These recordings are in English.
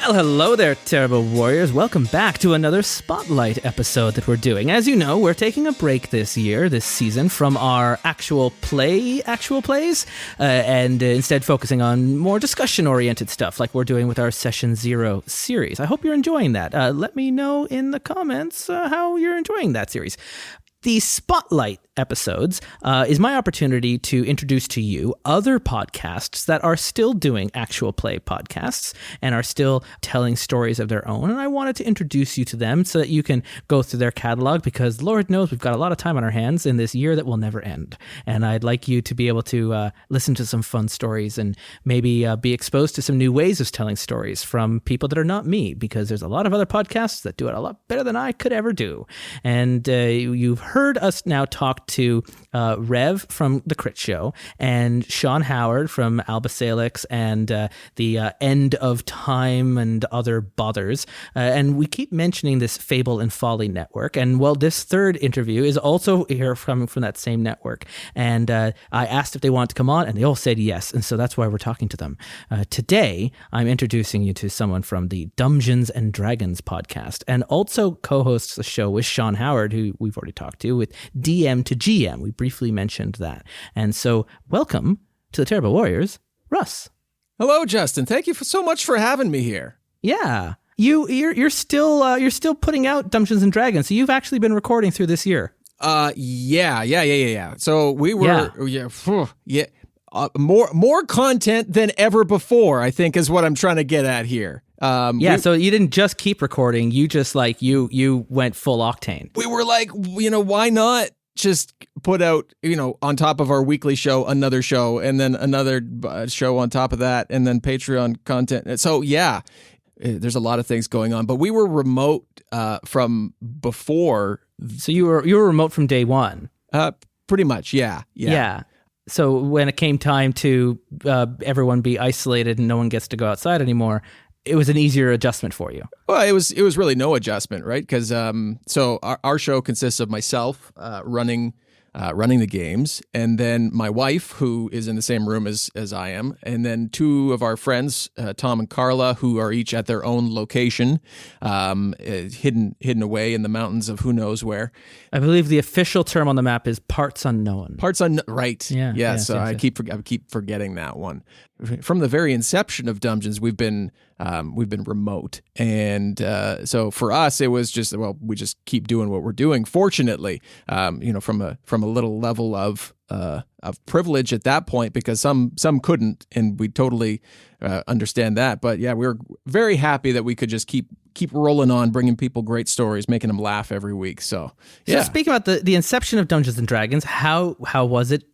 Well, hello there, Terrible Warriors. Welcome back to another Spotlight episode that we're doing. As you know, we're taking a break this season, from our actual plays, and instead focusing on more discussion-oriented stuff like we're doing with our Session 0 series. I hope you're enjoying that. Let me know in the comments how you're enjoying that series. The Spotlight episodes is my opportunity to introduce to you other podcasts that are still doing actual play podcasts and are still telling stories of their own. And I wanted to introduce you to them so that you can go through their catalog, because Lord knows we've got a lot of time on our hands in this year that will never end. And I'd like you to be able to listen to some fun stories and maybe be exposed to some new ways of telling stories from people that are not me, because there's a lot of other podcasts that do it a lot better than I could ever do. And you've heard us now talk to Rev from The Crit Show and Sean Howard from Alba Salix and the End of Time and other bothers. And we keep mentioning this Fable and Folly network. And well, this third interview is also here coming from that same network. And I asked if they wanted to come on, and they all said yes. And so that's why we're talking to them. Today, I'm introducing you to someone from the Dumbgeons and Dragons podcast, and also co-hosts the show with Sean Howard, who we've already talked to, with DM to GM. We briefly mentioned that. And so welcome to the Terrible Warriors, Russ. Hello, Justin. Thank you so much for having me here. Yeah. You're still putting out Dumbgeons and Dragons. So you've actually been recording through this year. Yeah. So we were more content than ever before, I think, is what I'm trying to get at here. So you didn't just keep recording, you just you went full octane. We were like, why not just put out, on top of our weekly show, another show, and then another show on top of that, and then Patreon content. So yeah, there's a lot of things going on, but we were remote from before. So you were remote from day one? Pretty much, yeah. So when it came time to everyone be isolated and no one gets to go outside anymore, it was an easier adjustment for you. Well, it was really no adjustment, right? Because so our show consists of myself running the games, and then my wife, who is in the same room as I am, and then two of our friends, Tom and Carla, who are each at their own location, hidden away in the mountains of who knows where. I believe the official term on the map is parts unknown. Right. Yeah. So I keep forgetting that one. From the very inception of Dumbgeons, we've been remote, and so for us, it was just we just keep doing what we're doing. Fortunately, from a little level of privilege at that point, because some couldn't, and we totally understand that. But yeah, we were very happy that we could just keep rolling on, bringing people great stories, making them laugh every week. So yeah. So speaking about the inception of Dumbgeons and Dragons, how was it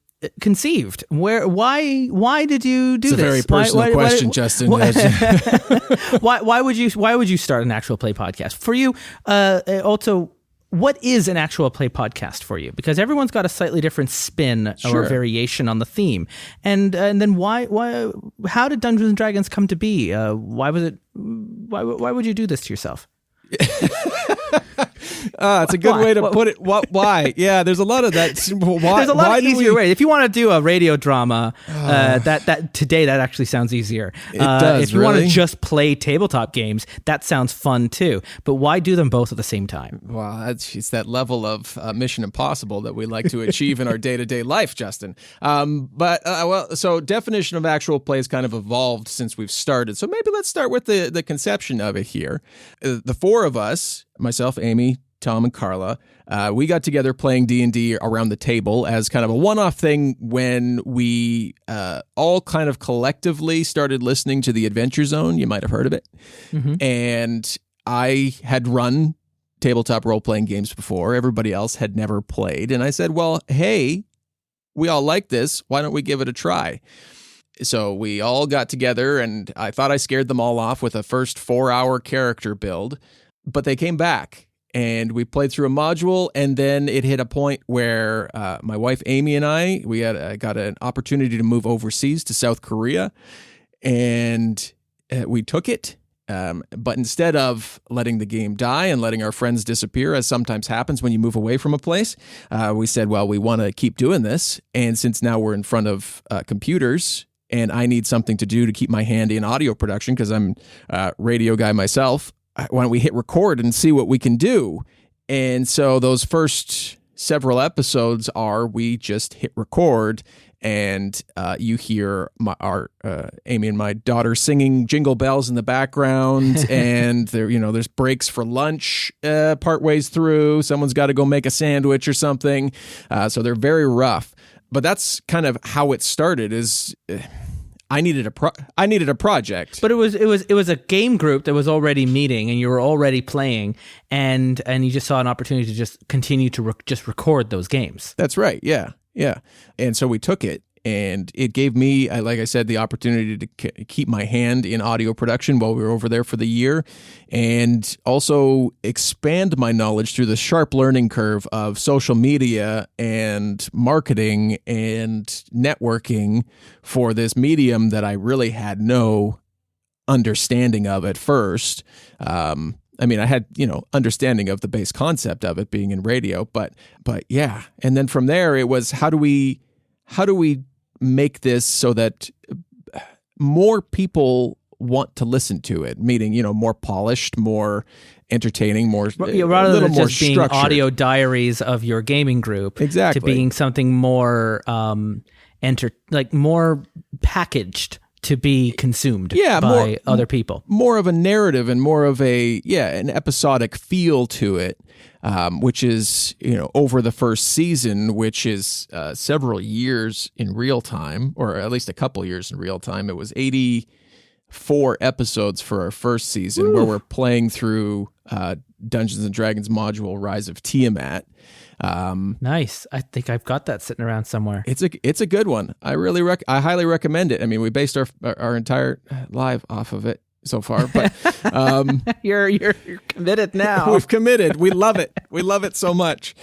conceived? Why did you do this? It's a very personal question, Justin. Why would you start an actual play podcast? For you, also, what is an actual play podcast for you? Because everyone's got a slightly different spin or variation on the theme. And then how did Dungeons and Dragons come to be? Why would you do this to yourself? It's a good way to put it. Why? Yeah, there's a lot of that. Why, there's a lot of easier ways. If you want to do a radio drama, that today that actually sounds easier. It does. If you want to just play tabletop games, that sounds fun too. But why do them both at the same time? Well, it's that level of Mission Impossible that we like to achieve in our day-to-day life, Justin. So definition of actual play has kind of evolved since we've started. So maybe let's start with the conception of it here. The four of us, myself, Amy, Tom, and Carla, we got together playing D&D around the table as kind of a one-off thing when we all kind of collectively started listening to the Adventure Zone. You might have heard of it. Mm-hmm. And I had run tabletop role-playing games before. Everybody else had never played. And I said, well, hey, we all like this. Why don't we give it a try? So we all got together, and I thought I scared them all off with a first 4-hour character build, but they came back. And we played through a module, and then it hit a point where my wife Amy and I got an opportunity to move overseas to South Korea, and we took it. But instead of letting the game die and letting our friends disappear, as sometimes happens when you move away from a place, we said, well, we want to keep doing this. And since now we're in front of computers and I need something to do to keep my hand in audio production because I'm a radio guy myself. Why don't we hit record and see what we can do? And so those first several episodes we just hit record, and you hear Amy and my daughter singing Jingle Bells in the background, and there's breaks for lunch part ways through. Someone's got to go make a sandwich or something, so they're very rough. But that's kind of how it started. I needed a project. But it was a game group that was already meeting, and you were already playing, and you just saw an opportunity to just continue to just record those games. That's right. Yeah. And so we took it, and it gave me, like I said, the opportunity to keep my hand in audio production while we were over there for the year, and also expand my knowledge through the sharp learning curve of social media and marketing and networking for this medium that I really had no understanding of at first. I mean, I had, understanding of the base concept of it being in radio, but yeah. And then from there, it was how do we make this so that more people want to listen to it? Meaning, more polished, more entertaining, more rather than just being structured. Audio diaries of your gaming group, exactly, to being something more more packaged to be consumed by other people. More of a narrative and more of an episodic feel to it, which is, over the first season, which is several years in real time, or at least a couple years in real time. It was 84 episodes for our first season. Where we're playing through Dungeons and Dragons module Rise of Tiamat. Nice. I think I've got that sitting around somewhere. It's a good one. I really I highly recommend it. I mean, we based our entire live off of it so far, but you're committed now. We've committed. We love it. We love it so much.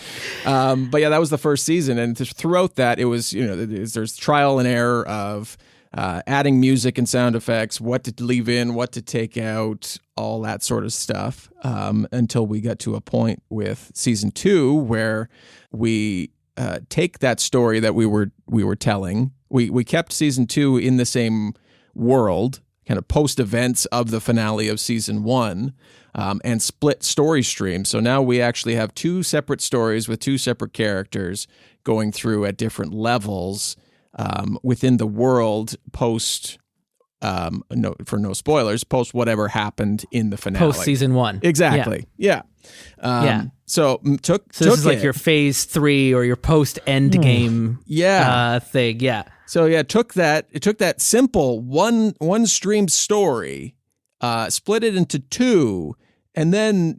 But yeah, that was the first season, and throughout that, it was there's trial and error of adding music and sound effects, what to leave in, what to take out, all that sort of stuff, until we got to a point with season 2 where we take that story that we were telling. We kept season 2 in the same world, kind of post events of the finale of season 1, and split story streams. So now we actually have 2 separate stories with 2 separate characters going through at different levels within the world post, no spoilers, post whatever happened in the finale. Post season 1. Exactly. Yeah. So this is like your phase 3 or your post end game thing. Yeah. So yeah, it took that simple one stream story, split it into 2, and then,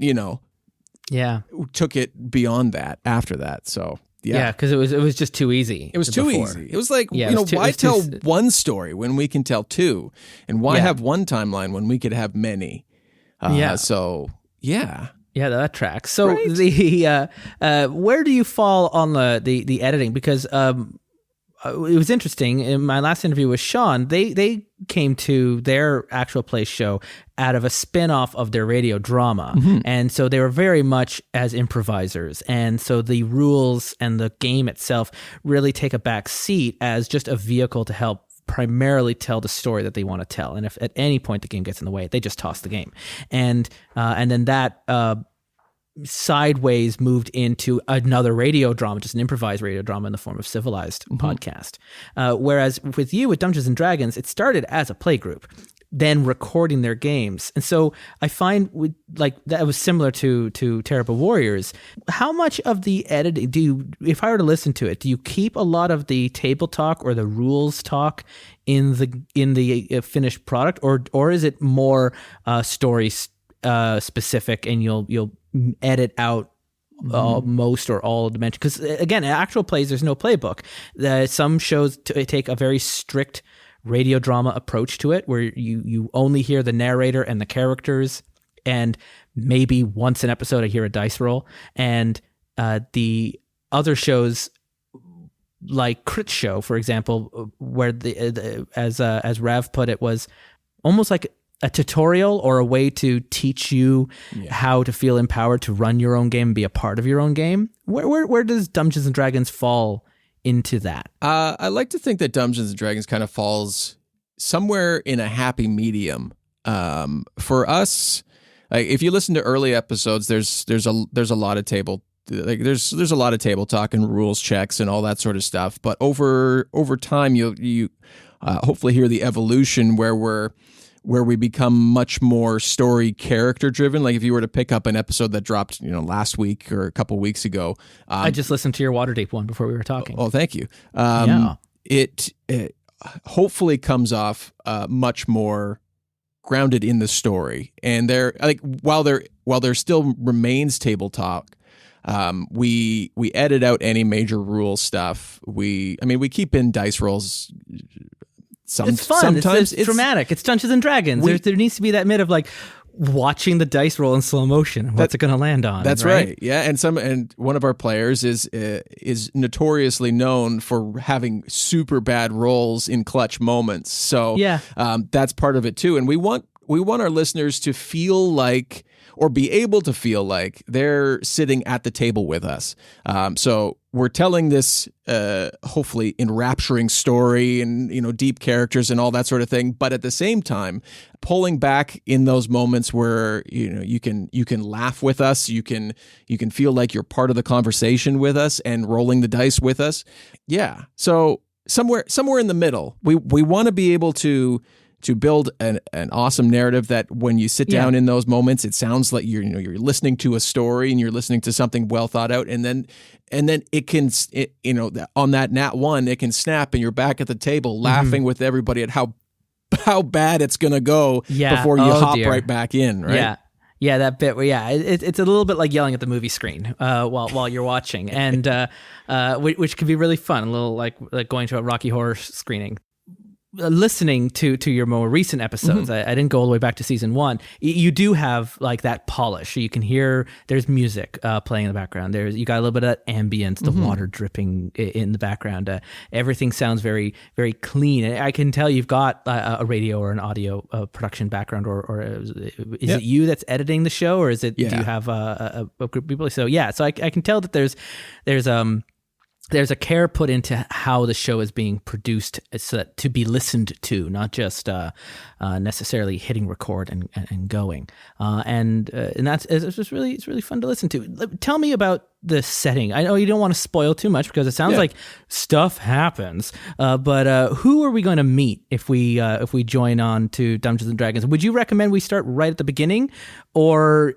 took it beyond that after that. So yeah, because it was just too easy. It was too easy. It was like, why tell one story when we can tell 2? And why have one timeline when we could have many? So, yeah. Yeah, that tracks. So where do you fall on the editing? Because it was interesting. In my last interview with Sean, they came to their actual play show out of a spin-off of their radio drama. Mm-hmm. And so they were very much as improvisers. And so the rules and the game itself really take a back seat as just a vehicle to help primarily tell the story that they want to tell. And if at any point the game gets in the way, they just toss the game. And then that sideways moved into another radio drama, just an improvised radio drama in the form of Civilized podcast. Whereas with you, with Dungeons and Dragons, it started as a play group, then recording their games. And so I find that was similar to Terrible Warriors. How much of the editing if I were to listen to it, do you keep a lot of the table talk or the rules talk in the finished product, or is it more story specific, and you'll edit out most or all dimension? Because again, in actual plays, there's no playbook. Some shows take a very strict radio drama approach to it, where you only hear the narrator and the characters, and maybe once an episode I hear a dice roll. And the other shows, like Crit Show, for example, where as Rav put it, was almost like a tutorial or a way to teach you how to feel empowered to run your own game and be a part of your own game. Where does Dungeons and Dragons fall into that? I like to think that Dungeons and Dragons kind of falls somewhere in a happy medium. For us, like if you listen to early episodes, there's a lot of table. Like there's a lot of table talk and rules checks and all that sort of stuff. But over time, you hopefully hear the evolution where we become much more story character driven. Like if you were to pick up an episode that dropped, last week or a couple weeks ago. I just listened to your Waterdeep one before we were talking. Oh, thank you. Yeah. It hopefully comes off much more grounded in the story. And while there still remains table talk, we edit out any major rule stuff. We keep in dice rolls. It's fun. Sometimes it's dramatic. It's Dungeons and Dragons. There needs to be that bit of like watching the dice roll in slow motion. What's it going to land on? That's right. Yeah, and one of our players is notoriously known for having super bad rolls in clutch moments. So that's part of it too. And we want our listeners to feel like, or be able to feel like, they're sitting at the table with us. So we're telling this hopefully enrapturing story and deep characters and all that sort of thing, but at the same time pulling back in those moments where you can laugh with us, you can feel like you're part of the conversation with us and rolling the dice with us. Yeah. So somewhere in the middle, we want to be able to build an awesome narrative that when you sit down in those moments, it sounds like you're listening to a story and you're listening to something well thought out, and then it can on that nat one it can snap and you're back at the table laughing with everybody at how bad it's gonna go before you hop right back in, right? Yeah, that bit where it's a little bit like yelling at the movie screen while you're watching, and which can be really fun, a little like going to a Rocky Horror screening. Listening to your more recent episodes, I didn't go all the way back to season 1. You do have like that polish. You can hear there's music playing in the background. You got a little bit of that ambience, the water dripping in the background. Everything sounds very, very clean. I can tell you've got a radio or an audio production background, or is it you that's editing the show, or is it do you have a group of people? So I can tell that there's a care put into how the show is being produced so that to be listened to, not just necessarily hitting record and going. And it's really fun to listen to. Tell me about the setting. I know you don't want to spoil too much because it sounds like stuff happens. But who are we going to meet if we join on to Dungeons and Dragons? Would you recommend we start right at the beginning, or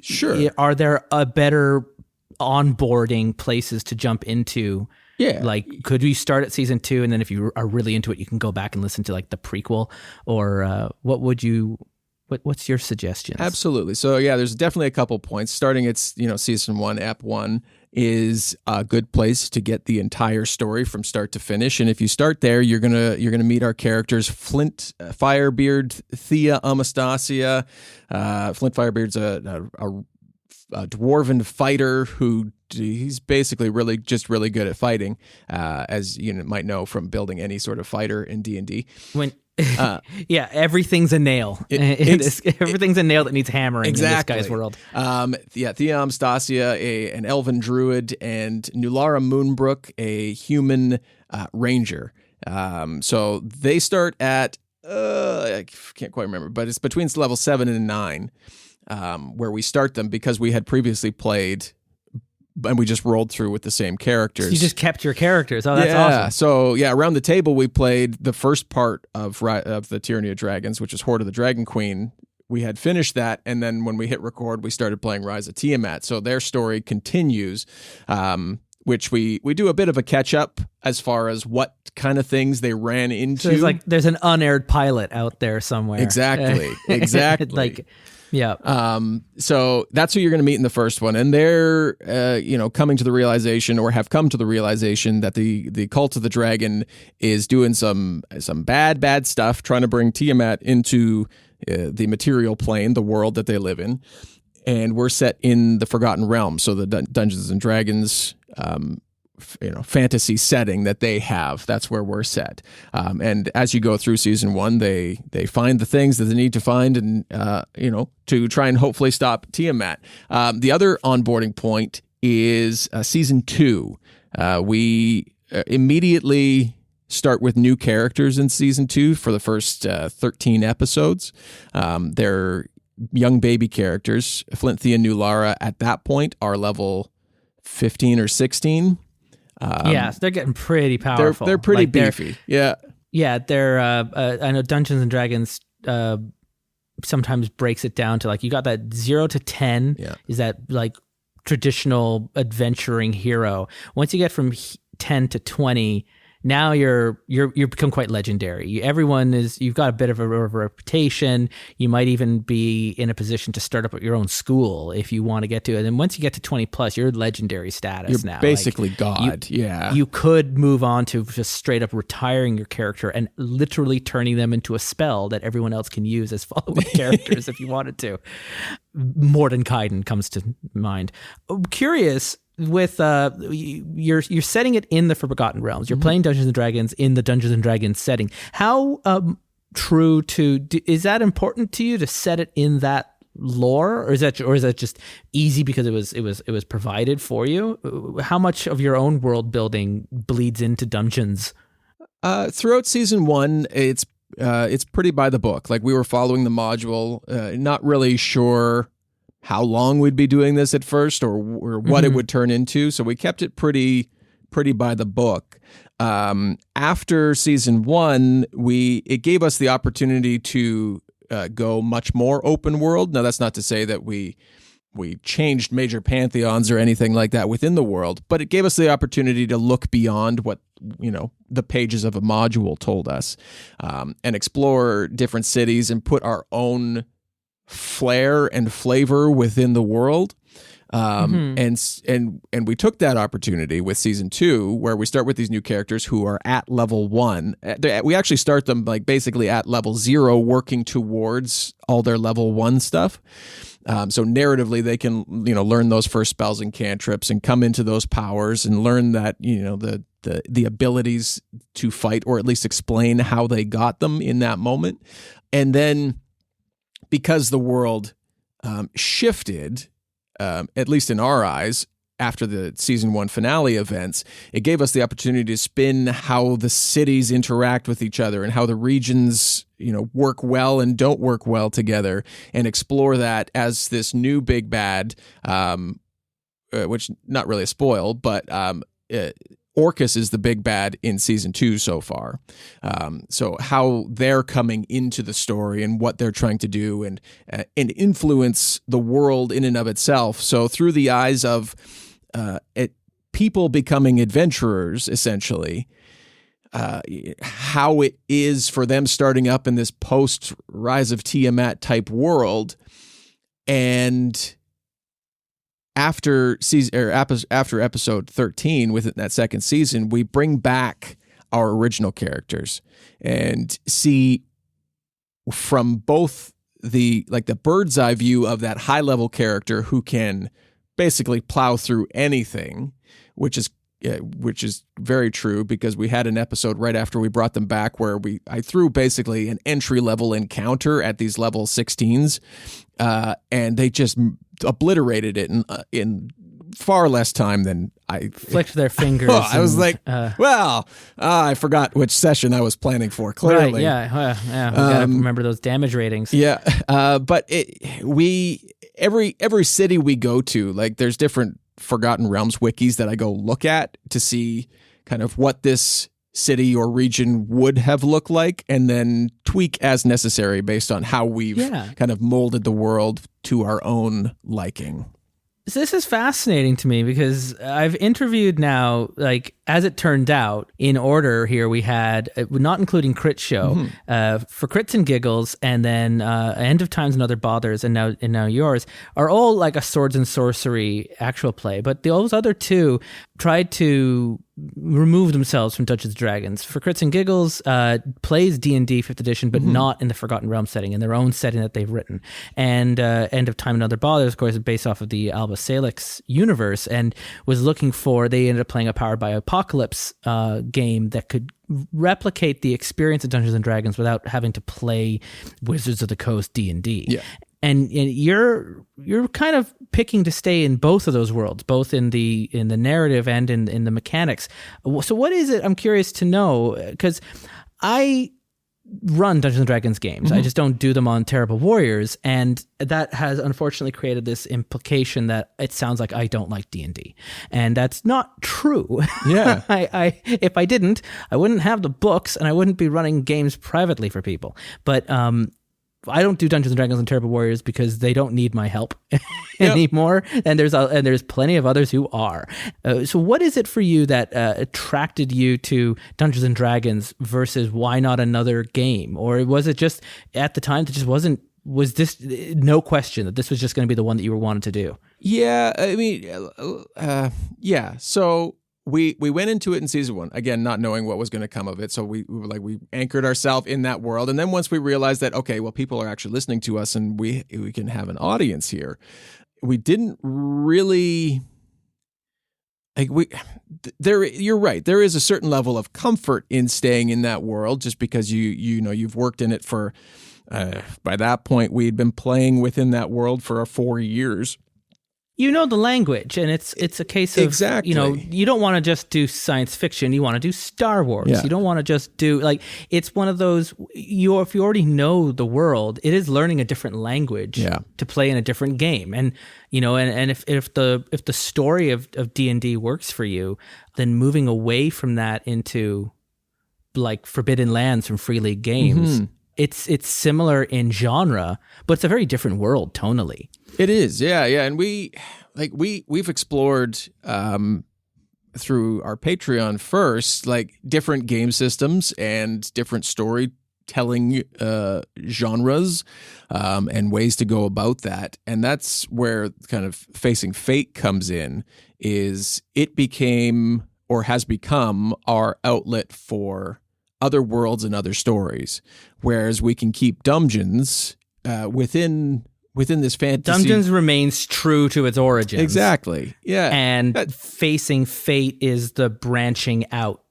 sure, are there a better onboarding places to jump into? Like, could we start at season 2, and then if you are really into it, you can go back and listen to like the prequel, or what's your suggestions? Absolutely. So there's definitely a couple points. Starting at season 1, ep 1 is a good place to get the entire story from start to finish. And if you start there, you're gonna meet our characters: Flint Firebeard, Thea Amastasia. Flint Firebeard's a dwarven fighter who he's basically really good at fighting, as you might know from building any sort of fighter in D&D. Everything's a nail. Everything's a nail that needs hammering in this guy's world. Thea Amastasia, an elven druid, and Nulara Moonbrook, a human ranger. So they start at I can't quite remember, but it's between level 7 and 9. Where we start them, because we had previously played and we just rolled through with the same characters. So you just kept your characters. Oh, that's awesome. So around the table we played the first part of the Tyranny of Dragons, which is Horde of the Dragon Queen. We had finished that, and then when we hit record, we started playing Rise of Tiamat. So their story continues, which we do a bit of a catch up as far as what kind of things they ran into. So there's an unaired pilot out there somewhere. Exactly. Yeah. So that's who you're going to meet in the first one. And they're, coming to the realization, or have come to the realization, that the Cult of the Dragon is doing some bad stuff, trying to bring Tiamat into the material plane, the world that they live in. And we're set in the Forgotten Realm. So the Dungeons and Dragons, fantasy setting that they have, that's where we're set. And as you go through season 1, they find the things that they need to find, and to try and hopefully stop Tiamat. The other onboarding point is season 2. We immediately start with new characters in season 2 for the first 13 episodes. They're young baby characters. Flinthia and New Lara at that point are level 15 or 16. So they're getting pretty powerful. They're pretty beefy. Yeah. Yeah, they're I know Dungeons and Dragons sometimes breaks it down to like you got that 0 to 10 is that like traditional adventuring hero. Once you get from 10 to 20, now you become quite legendary. You've got a bit of a reputation. You might even be in a position to start up your own school if you want to get to it. And once you get to 20 plus, you're legendary status now. You're basically God. You could move on to just straight up retiring your character and literally turning them into a spell that everyone else can use as follow-up characters if you wanted to. Mordenkainen comes to mind. I'm curious. With you're setting it in the Forgotten Realms. You're playing Dungeons and Dragons in the Dungeons and Dragons setting. How true to is that important to you to set it in that lore, or is that just easy because it was provided for you? How much of your own world building bleeds into Dungeons? Throughout season 1, it's pretty by the book. Like we were following the module, not really sure how long we'd be doing this at first or what it would turn into. So we kept it pretty by the book. After season 1, it gave us the opportunity to go much more open world. Now, that's not to say that we changed major pantheons or anything like that within the world, but it gave us the opportunity to look beyond what, the pages of a module told us, and explore different cities and put our own flair and flavor within the world. And we took that opportunity with season 2, where we start with these new characters who are at level 1. We actually start them like basically at level 0, working towards all their level 1 stuff. So narratively, they can learn those first spells and cantrips and come into those powers and learn that the abilities to fight, or at least explain how they got them in that moment. And then, because the world shifted, at least in our eyes, after the season 1 finale events, it gave us the opportunity to spin how the cities interact with each other and how the regions, work well and don't work well together, and explore that as this new big bad, which not really a spoil, but Orcus is the big bad in season 2 so far. So how they're coming into the story and what they're trying to do and influence the world in and of itself. So through the eyes of people becoming adventurers, essentially, how it is for them starting up in this post Rise of Tiamat type world, and after episode 13, within that second season, we bring back our original characters and see from both the bird's eye view of that high level character who can basically plow through anything, which is very true, because we had an episode right after we brought them back where I threw basically an entry level encounter at these level 16s, and they just obliterated it in far less time than I flicked their fingers. I was like, I forgot which session I was planning for. Clearly, right? Yeah, we gotta remember those damage ratings. Yeah, but every city we go to, like, there's different Forgotten Realms wikis that I go look at to see kind of what this city or region would have looked like, and then tweak as necessary based on how we've kind of molded the world to our own liking. So this is fascinating to me because I've interviewed now, like, as it turned out, in order here, we had, not including Crit Show, for Crits and Giggles, and then End of Times and Other Bothers, and now yours, are all like a swords and sorcery actual play. But those other two tried to remove themselves from Dungeons and Dragons. For Crits and Giggles, plays D&D 5th edition, but not in the Forgotten Realms setting, in their own setting that they've written. And End of Time and Other Bothers, of course, is based off of the Alba Salix universe, and was looking for, they ended up playing a Powered by Apocalypse game that could replicate the experience of Dungeons and Dragons without having to play Wizards of the Coast D&D. Yeah. And you're kind of picking to stay in both of those worlds, both in the narrative and in the mechanics. So what is it? I'm curious to know, because I run Dungeons and Dragons games. I just don't do them on Terrible Warriors, and that has unfortunately created this implication that it sounds like I don't like D&D, and that's not true. Yeah. If I didn't, I wouldn't have the books, and I wouldn't be running games privately for people. But I don't do Dungeons and Dragons and Terrible Warriors because they don't need my help anymore, and there's plenty of others who are. So, what is it for you that attracted you to Dungeons and Dragons versus why not another game, or was it just at the time that just wasn't? Was this no question that this was just going to be the one that you were wanted to do? Yeah, I mean, yeah. So. We went into it in season 1, again, not knowing what was going to come of it. So we anchored ourselves in that world. And then once we realized that, okay, well, people are actually listening to us and we can have an audience here, we didn't really... you're right. There is a certain level of comfort in staying in that world just because you've worked in it for, by that point, we'd been playing within that world for 4 years. You know the language, and it's a case of, exactly. You don't want to just do science fiction. You want to do Star Wars. Yeah. You don't want to just do, it's one of those, if you already know the world, it is learning a different language to play in a different game. And, and if the story of D&D works for you, then moving away from that into Forbidden Lands from Free League Games, it's similar in genre, but it's a very different world tonally. It is, yeah, and we've explored through our Patreon first, different game systems and different storytelling genres and ways to go about that, and that's where kind of Facing Fate comes in. Is it became or has become our outlet for other worlds and other stories, whereas we can keep Dumbgeons within this fantasy. Dumbgeons remains true to its origins. Exactly. Yeah. And Facing Fate is the branching out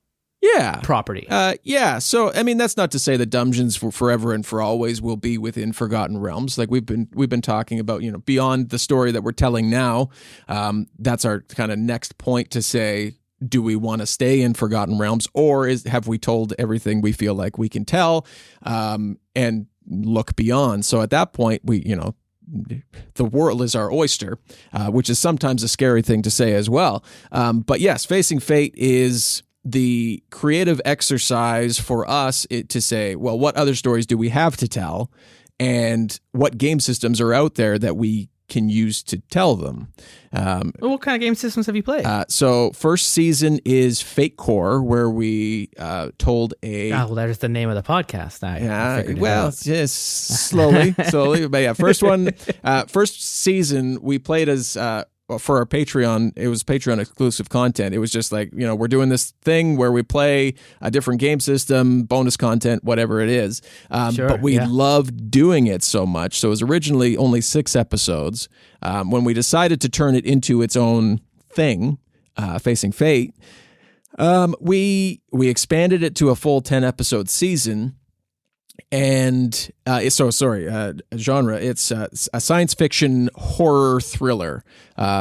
property. Yeah. So, I mean, that's not to say that Dumbgeons for forever and for always will be within Forgotten Realms. We've been talking about, beyond the story that we're telling now. That's our kind of next point to say, do we want to stay in Forgotten Realms, or have we told everything we feel like we can tell, and look beyond? So at that point, the world is our oyster, which is sometimes a scary thing to say as well. But yes, Facing Fate is the creative exercise for us to say, well, what other stories do we have to tell, and what game systems are out there that we can use to tell them. What kind of game systems have you played? So first season is Fate Core, where we told a... well, that is the name of the podcast. Just slowly. But yeah, first season we played as... for our Patreon, it was Patreon exclusive content. It was just we're doing this thing where we play a different game system, bonus content, whatever it is. But we loved doing it so much. So it was originally only 6 episodes. When we decided to turn it into its own thing, Facing Fate, we expanded it to a full 10-episode season. And genre. It's a science fiction horror thriller.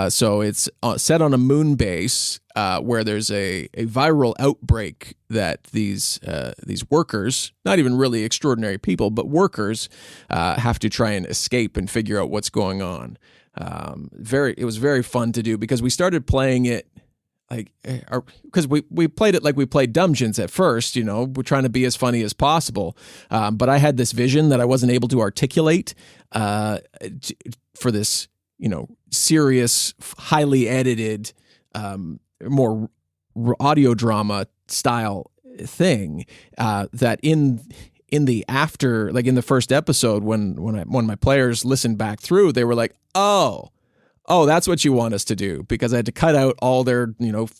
So it's set on a moon base where there's a viral outbreak that these workers, not even really extraordinary people, but workers, have to try and escape and figure out what's going on. It was very fun to do because we started playing it. Because we played it like we played Dumbgeons at first, we're trying to be as funny as possible. But I had this vision that I wasn't able to articulate for this, serious, highly edited, more audio drama style thing. That in the after, in the first episode, when my players listened back through, they were like, oh, that's what you want us to do, because I had to cut out all their,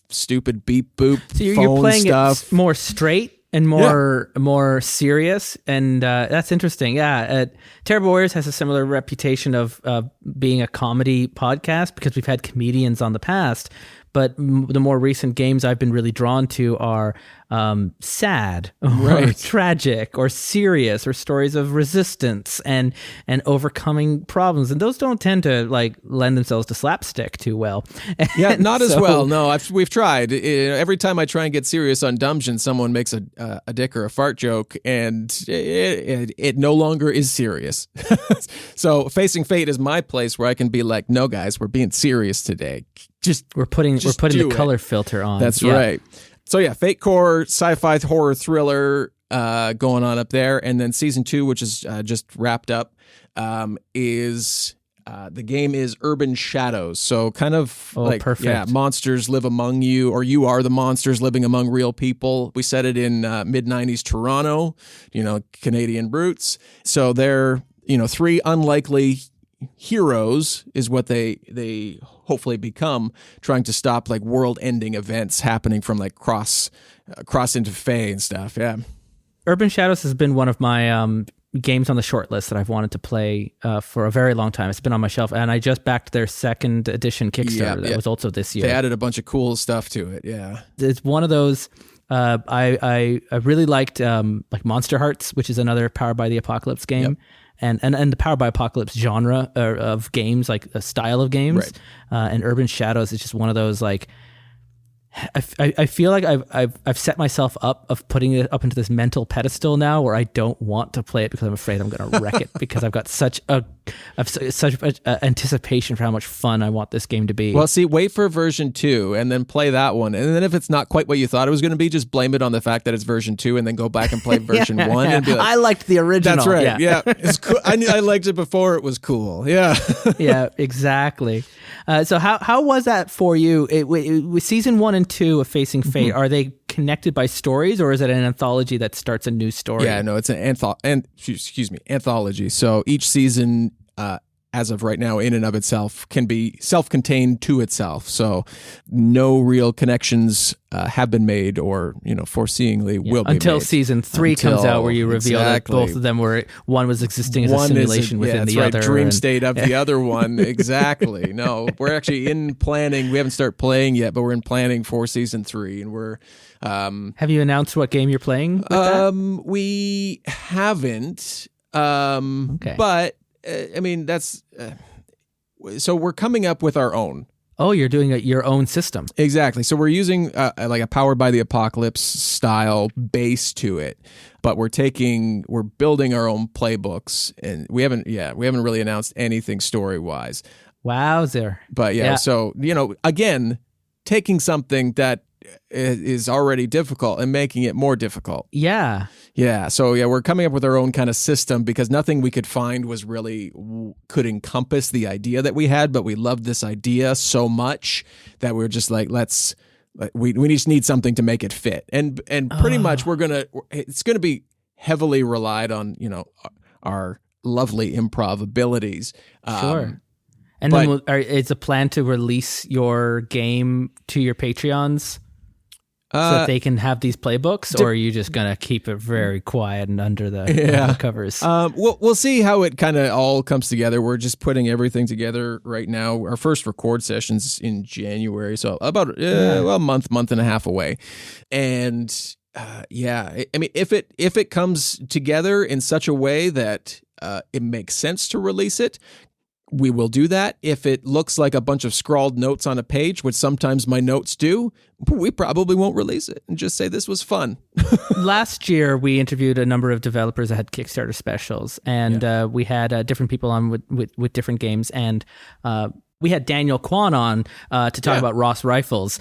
stupid beep boop. So you're playing stuff. It more straight and more serious, and that's interesting. Yeah, Terrible Warriors has a similar reputation of being a comedy podcast because we've had comedians on the past, but the more recent games I've been really drawn to are sad or Right. tragic or serious or stories of resistance and overcoming problems, and those don't tend to like lend themselves to slapstick too well. Yeah, not as well. No, we've tried. Every time I try and get serious on Dumbgeons, someone makes a dick or a fart joke, and it no longer is serious. So Facing Fate is my place where I can be like, no, guys, we're being serious today. We're putting the color filter on. That's right. So yeah, Fate Core, sci-fi horror thriller going on up there. And then season 2, which is just wrapped up, is the game is Urban Shadows. So kind of perfect. Yeah, monsters live among you, or you are the monsters living among real people. We set it in mid-90s Toronto, Canadian roots. So they're, 3 unlikely heroes is what they hopefully become, trying to stop like world-ending events happening from like cross into Fae and stuff. Yeah, Urban Shadows has been one of my games on the short list that I've wanted to play for a very long time. It's been on my shelf, and I just backed their 2nd edition Kickstarter that was also this year. They added a bunch of cool stuff to it. Yeah, it's one of those. I really liked like Monster Hearts, which is another Powered by the Apocalypse game. Yep. And the Powered by Apocalypse genre of games, like a style of games, right. And Urban Shadows is just one of those like. I feel like I've set myself up of putting it up into this mental pedestal now where I don't want to play it because I'm afraid I'm going to wreck it because I've got such anticipation for how much fun I want this game to be. Well, see, wait for version 2 and then play that one. And then if it's not quite what you thought it was going to be, just blame it on the fact that it's version 2 and then go back and play version 1 and be like, I liked the original. That's right. Yeah. It's cool. I liked it before it was cool. Yeah. Yeah, exactly. So how was that for you? With season 1 and 2 of Facing Fate, are they connected by stories, or is it an anthology that starts a new story? Yeah, no, it's an anthology. So each season, as of right now, in and of itself, can be self-contained to itself. So no real connections have been made, or foreseeingly will be until made. season 3 comes out, where you reveal that both of them one was existing as a simulation within the other. Dream state of the other one. Exactly. No, we're actually in planning. We haven't started playing yet, but we're in planning for season 3, and we're. Have you announced what game you're playing with that? We haven't. Okay. But I mean, that's so we're coming up with our own. Oh, you're doing your own system. Exactly. So we're using like a Powered by the Apocalypse style base to it, but we're building our own playbooks, and we haven't really announced anything story wise. Wowzer. But yeah, so again, taking something that is already difficult and making it more difficult. Yeah. Yeah. So yeah, we're coming up with our own kind of system because nothing we could find could encompass the idea that we had, but we loved this idea so much that we're just like, we just need something to make it fit. And pretty much it's going to be heavily relied on, our lovely improv abilities. Sure. And then it's a plan to release your game to your Patreons so that they can have these playbooks, or are you just going to keep it very quiet and under the covers? We'll see how it kind of all comes together. We're just putting everything together right now. Our first record session's in January, so about a month and a half away. And I mean, if it comes together in such a way that it makes sense to release it, we will do that. If it looks like a bunch of scrawled notes on a page, which sometimes my notes do, we probably won't release it and just say this was fun. Last year, we interviewed a number of developers that had Kickstarter specials, and we had different people on with different games, and we had Daniel Kwan on to talk about Ross Rifles,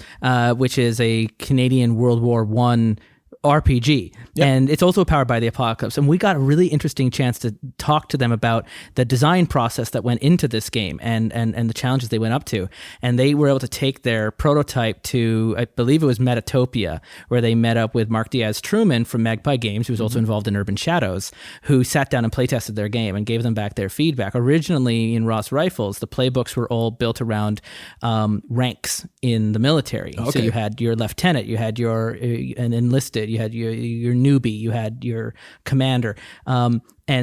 which is a Canadian World War I RPG, and it's also Powered by the Apocalypse. And we got a really interesting chance to talk to them about the design process that went into this game and the challenges they went up to. And they were able to take their prototype to, I believe it was Metatopia, where they met up with Mark Diaz-Truman from Magpie Games, who was also involved in Urban Shadows, who sat down and playtested their game and gave them back their feedback. Originally in Ross Rifles, the playbooks were all built around ranks in the military. Okay. So you had your lieutenant, you had an enlisted, you had your newbie, you had your commander. And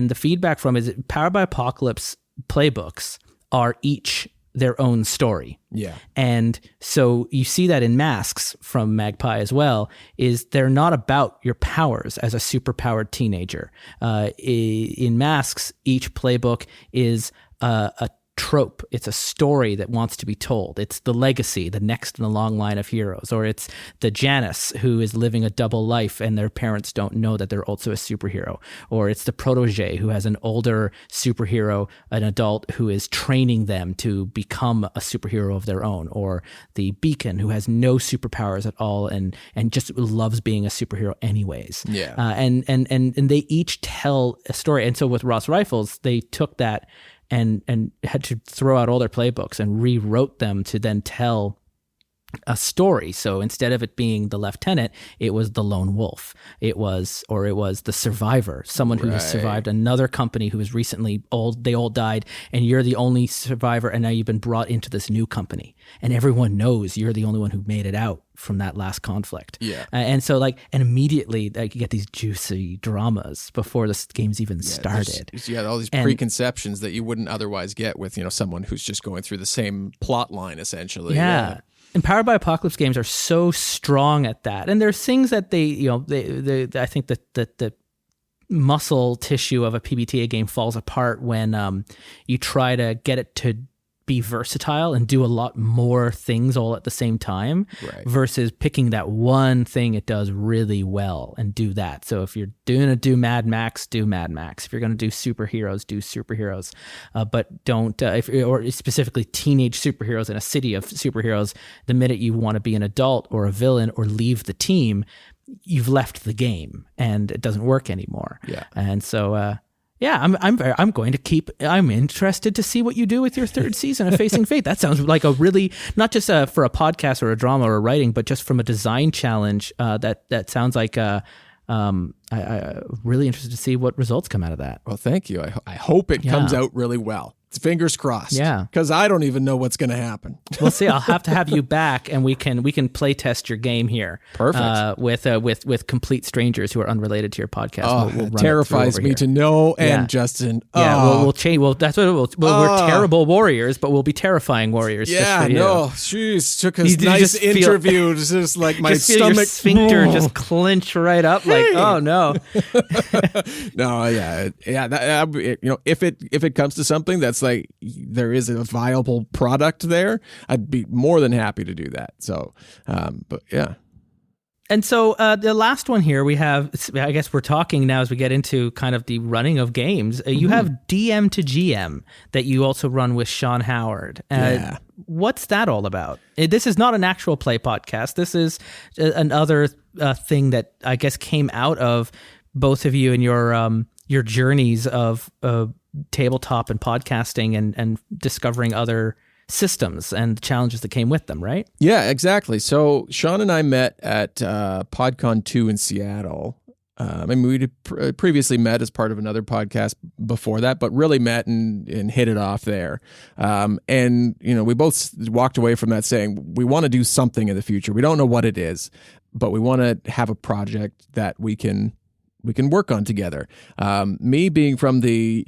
the feedback from is Powered by Apocalypse playbooks are each their own story. Yeah. And so you see that in Masks from Magpie as well, is they're not about your powers as a superpowered teenager. In Masks, each playbook is a trope. It's a story that wants to be told. It's the legacy, the next in a long line of heroes, or it's the Janice who is living a double life and their parents don't know that they're also a superhero, or it's the protege who has an older superhero, an adult who is training them to become a superhero of their own, or the Beacon who has no superpowers at all and just loves being a superhero anyways. Yeah. And they each tell a story. And so with Ross Rifles, they took that and had to throw out all their playbooks and rewrote them to then tell a story. So instead of it being the lieutenant, it was the lone wolf. It was the survivor, someone who has survived another company who was recently old. They all died, and you're the only survivor, and now you've been brought into this new company, and everyone knows you're the only one who made it out from that last conflict. Yeah. And so and immediately you get these juicy dramas before the game's even started. All these preconceptions that you wouldn't otherwise get with, someone who's just going through the same plot line, essentially. Yeah. And Powered by Apocalypse games are so strong at that. And there's things that they I think that the muscle tissue of a PbtA game falls apart when you try to get it to be versatile and do a lot more things all at the same time, versus picking that one thing it does really well and do that. So if you're going to do Mad Max, do Mad Max. If you're going to do superheroes, do superheroes. But don't, or specifically teenage superheroes in a city of superheroes, the minute you want to be an adult or a villain or leave the team, you've left the game and it doesn't work anymore. Yeah. And so, I'm interested to see what you do with your third season of Facing Fate. That sounds like a really, not just for a podcast or a drama or a writing, but just from a design challenge. That sounds like I'm really interested to see what results come out of that. Well, thank you. I hope it comes out really well. Fingers crossed. Yeah. Because I don't even know what's going to happen. We'll see. I'll have to have you back, and we can play test your game here. Perfect. With complete strangers who are unrelated to your podcast. We'll terrifies me to know. And Justin. Yeah. We'll change. Well, that's what it will. Well, we're terrible warriors, but we'll be terrifying warriors. Yeah. Just for you. No. Jeez. Took a nice interview. Just like my stomach. Your sphincter just clench right up. Like, oh no. No. Yeah. Yeah. If it comes to something that's like there is a viable product there, I'd be more than happy to do that. So, but yeah. And so the last one here we have, I guess we're talking now as we get into kind of the running of games. You have DM to GM that you also run with Sean Howard. What's that all about? This is not an actual play podcast. This is another thing that I guess came out of both of you and your journeys of tabletop and podcasting and discovering other systems and challenges that came with them, right? Yeah, exactly. So Sean and I met at PodCon 2 in Seattle. We'd previously met as part of another podcast before that, but really met and hit it off there. And we both walked away from that saying, we want to do something in the future. We don't know what it is, but we want to have a project that we can work on together. Me being from the,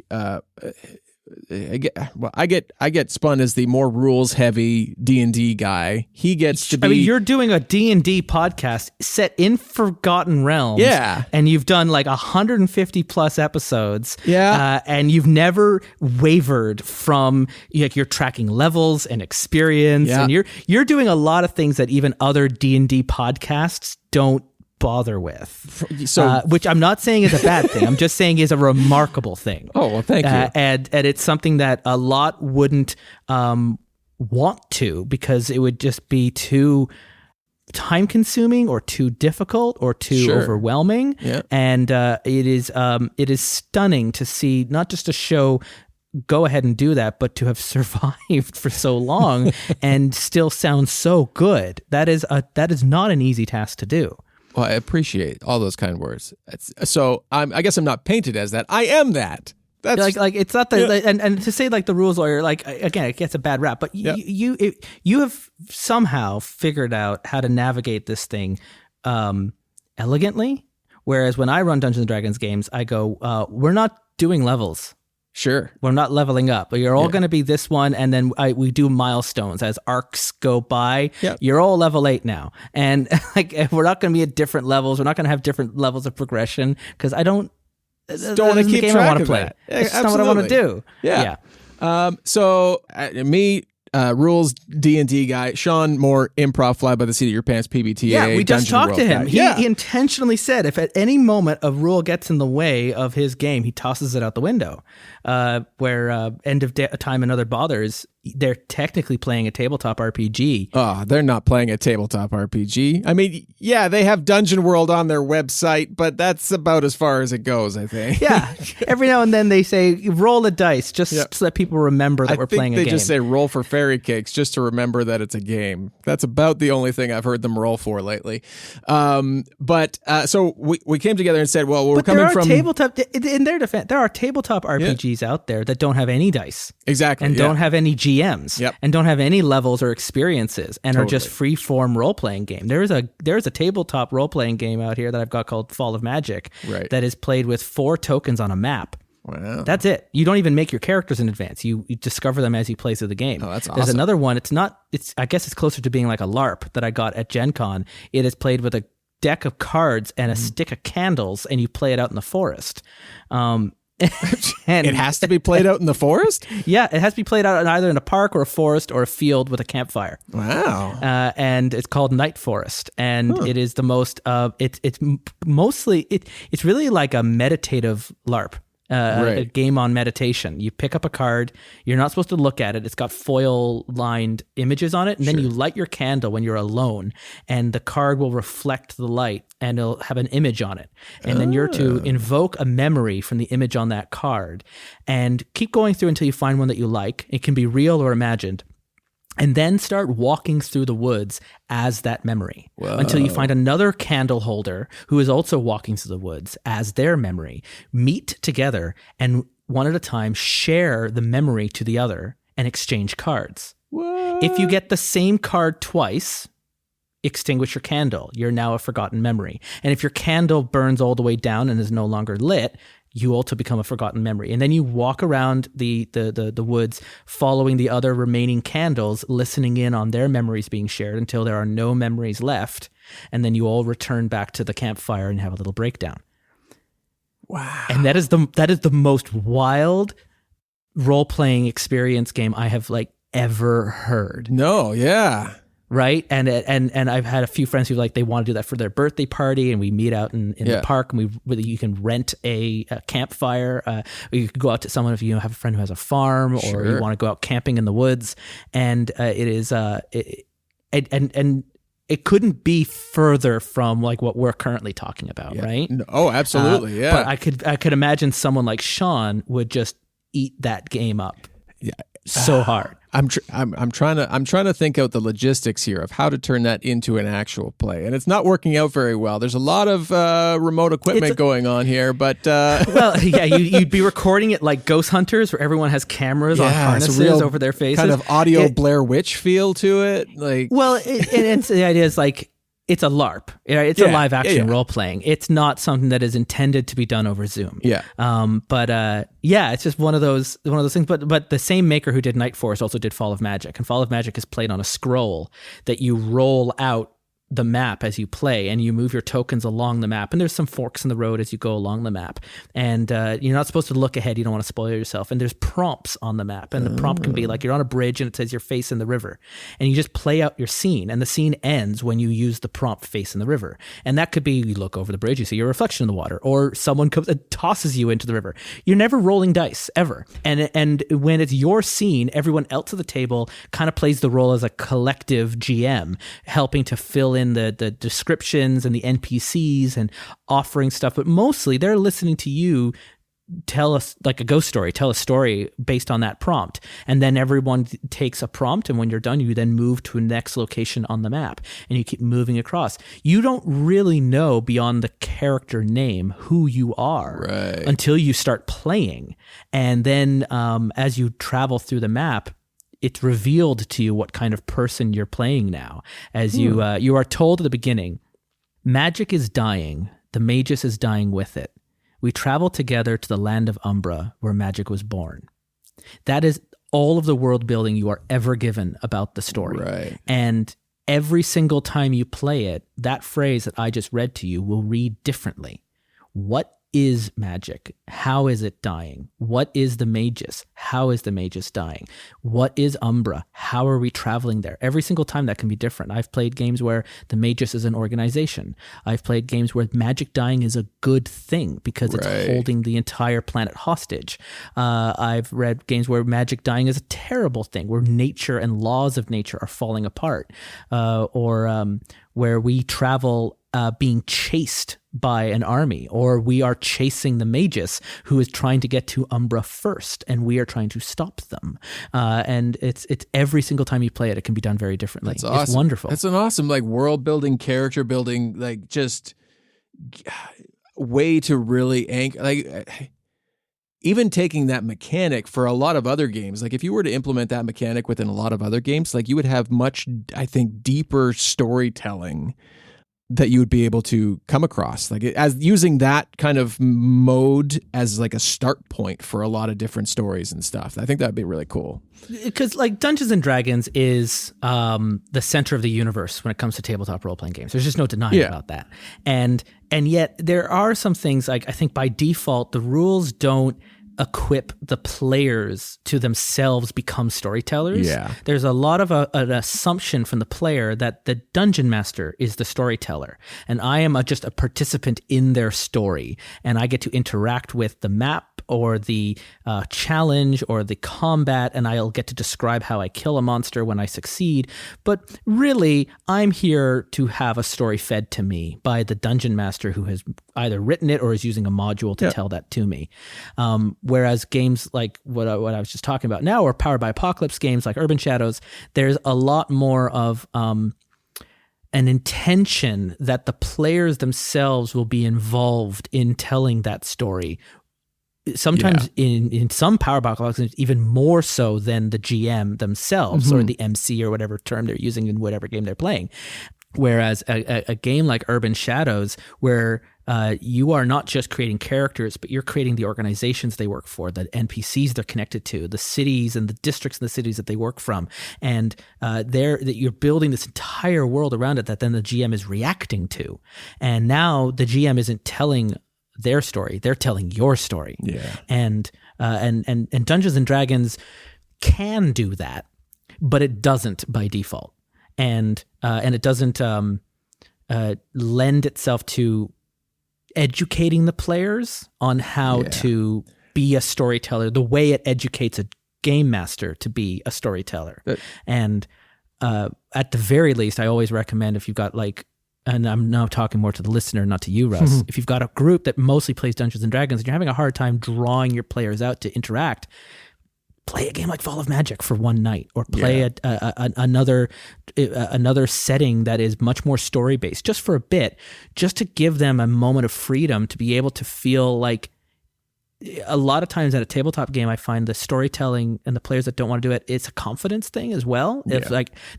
I get spun as the more rules heavy D&D guy. He gets to be. I mean, you're doing a D&D podcast set in Forgotten Realms. Yeah, and you've done like 150 plus episodes. Yeah, and you've never wavered from you're tracking levels and experience, and you're doing a lot of things that even other D&D podcasts don't bother with, so which I'm not saying is a bad thing. I'm just saying is a remarkable thing. Oh, well, thank you. And it's something that a lot wouldn't want to, because it would just be too time consuming or too difficult or too overwhelming. Yeah. And it is stunning to see not just a show go ahead and do that, but to have survived for so long and still sound so good. That is not an easy task to do. Well, I appreciate all those kind words. So I guess I'm not painted as that. I am that. That's like it's not the and to say like the rules lawyer, like again, it gets a bad rap. But you have somehow figured out how to navigate this thing elegantly. Whereas when I run Dungeons and Dragons games, I go, we're not doing levels. Sure. We're not leveling up. You're all going to be this one, and then we do milestones as arcs go by. Yep. You're all level 8 now, and like we're not going to be at different levels. We're not going to have different levels of progression because I don't want to keep track of that. That's not what I want to do. Yeah. Me. Rules D&D guy, Sean Moore, improv fly by the seat of your pants, PbtA. Yeah, we just talked to him. Guy. He intentionally said if at any moment a rule gets in the way of his game, he tosses it out the window. Where End of Time and Other Bothers, they're technically playing a tabletop RPG. Oh, they're not playing a tabletop RPG. I mean, yeah, they have Dungeon World on their website, but that's about as far as it goes, I think. Yeah. Every now and then they say, roll a dice, just so that people remember that we're playing a game. They just say roll for fairy cakes just to remember that it's a game. That's about the only thing I've heard them roll for lately. So we came together and said, well, we're coming from... tabletop, in their defense, there are tabletop RPGs out there that don't have any dice. Exactly. And don't have any GMs. Yep. And don't have any levels or experiences and are just free-form role-playing game. There's a tabletop role-playing game out here that I've got called Fall of Magic that is played with 4 tokens on a map. Wow. That's it. You don't even make your characters in advance. You discover them as you play through the game. Oh, that's awesome. There's another one. I guess it's closer to being like a LARP that I got at Gen Con. It is played with a deck of cards and a stick of candles, and you play it out in the forest. And it has to be played out in the forest? Yeah, it has to be played out either in a park or a forest or a field with a campfire. Wow. And it's called Night Forest. And it is the most, it's mostly, it's really like a meditative LARP. A game on meditation. You pick up a card. You're not supposed to look at it. It's got foil-lined images on it, and then you light your candle when you're alone, and the card will reflect the light, and it'll have an image on it. And then you're to invoke a memory from the image on that card, and keep going through until you find one that you like. It can be real or imagined. And then start walking through the woods as that memory until you find another candle holder who is also walking through the woods as their memory. Meet together and one at a time share the memory to the other and exchange cards. What? If you get the same card twice, extinguish your candle. You're now a forgotten memory. And if your candle burns all the way down and is no longer lit, you also become a forgotten memory. And then you walk around the woods following the other remaining candles, listening in on their memories being shared until there are no memories left. And then you all return back to the campfire and have a little breakdown. Wow. And that is the most wild role-playing experience game I have ever heard. No, yeah. Right. And I've had a few friends who they want to do that for their birthday party, and we meet out in the park, and you can rent a campfire. Or you could go out to someone if you have a friend who has a farm, or you want to go out camping in the woods. And it is it couldn't be further from what we're currently talking about, right? Oh, absolutely. Yeah. But I could imagine someone like Sean would just eat that game up. Yeah. So hard. I'm trying to think out the logistics here of how to turn that into an actual play, and it's not working out very well. There's a lot of remote equipment going on here, but well, yeah, you'd be recording it like Ghost Hunters, where everyone has cameras on harnesses over their faces, kind of audio Blair Witch feel to it. It's the idea is it's a LARP. It's a live action role playing. It's not something that is intended to be done over Zoom. Yeah. It's just one of those things. But the same maker who did Night Forest also did Fall of Magic, and Fall of Magic is played on a scroll that you roll out the map as you play, and you move your tokens along the map, and there's some forks in the road as you go along the map, and you're not supposed to look ahead. You don't want to spoil yourself, and there's prompts on the map, and the prompt can be you're on a bridge and it says you're facing the river, and you just play out your scene, and the scene ends when you use the prompt facing the river. And that could be you look over the bridge, you see your reflection in the water, or someone comes and tosses you into the river. You're never rolling dice ever, and when it's your scene, everyone else at the table kind of plays the role as a collective GM, helping to fill in the descriptions and the NPCs and offering stuff, but mostly they're listening to you tell us like a ghost story, tell a story based on that prompt. And then everyone takes a prompt, and when you're done, you then move to a next location on the map, and you keep moving across. You don't really know beyond the character name who you are until you start playing. And then as you travel through the map, it's revealed to you what kind of person you're playing now. As you are told at the beginning, magic is dying. The magus is dying with it. We travel together to the land of Umbra, where magic was born. That is all of the world building you are ever given about the story. Right. And every single time you play it, that phrase that I just read to you will read differently. What is magic? How is it dying? What is the Magus? How is the Magus dying? What is Umbra? How are we traveling there? Every single time that can be different. I've played games where the Magus is an organization. I've played games where magic dying is a good thing because it's holding the entire planet hostage. I've read games where magic dying is a terrible thing, where nature and laws of nature are falling apart, or where we travel being chased by an army, or we are chasing the Magus who is trying to get to Umbra first, and we are trying to stop them. And it's every single time you play it, it can be done very differently. That's awesome. It's wonderful. That's an awesome world building, character building, just way to really anchor. Even taking that mechanic for a lot of other games, if you were to implement that mechanic within a lot of other games, you would have much, I think, deeper storytelling that you would be able to come across, as using that kind of mode as a start point for a lot of different stories and stuff. I think that'd be really cool. Because Dungeons and Dragons is the center of the universe when it comes to tabletop role-playing games. There's just no denying about that. And yet there are some things, I think by default, the rules don't equip the players to themselves become storytellers. Yeah. There's a lot of an assumption from the player that the dungeon master is the storyteller, and I am just a participant in their story, and I get to interact with the map or the challenge or the combat, and I'll get to describe how I kill a monster when I succeed. But really, I'm here to have a story fed to me by the dungeon master who has either written it or is using a module to tell that to me. Whereas games like what I was just talking about now, or Powered by Apocalypse games like Urban Shadows, there's a lot more of an intention that the players themselves will be involved in telling that story. Sometimes in some Power by Apocalypse, even more so than the GM themselves or the MC or whatever term they're using in whatever game they're playing. Whereas a game like Urban Shadows, where you are not just creating characters, but you're creating the organizations they work for, the NPCs they're connected to, the cities and the districts and the cities that they work from. And that you're building this entire world around it that then the GM is reacting to. And now the GM isn't telling their story, they're telling your story. Yeah. And Dungeons and Dragons can do that, but it doesn't by default. And it doesn't lend itself to educating the players on how to be a storyteller the way it educates a game master to be a storyteller. And at the very least, I always recommend, if you've got and I'm now talking more to the listener, not to you, Russ, if you've got a group that mostly plays Dungeons and Dragons and you're having a hard time drawing your players out to interact, play a game like Fall of Magic for one night, or play another setting that is much more story-based, just for a bit, just to give them a moment of freedom to be able to feel like. A lot of times at a tabletop game, I find the storytelling and the players that don't want to do it, it's a confidence thing as well. It's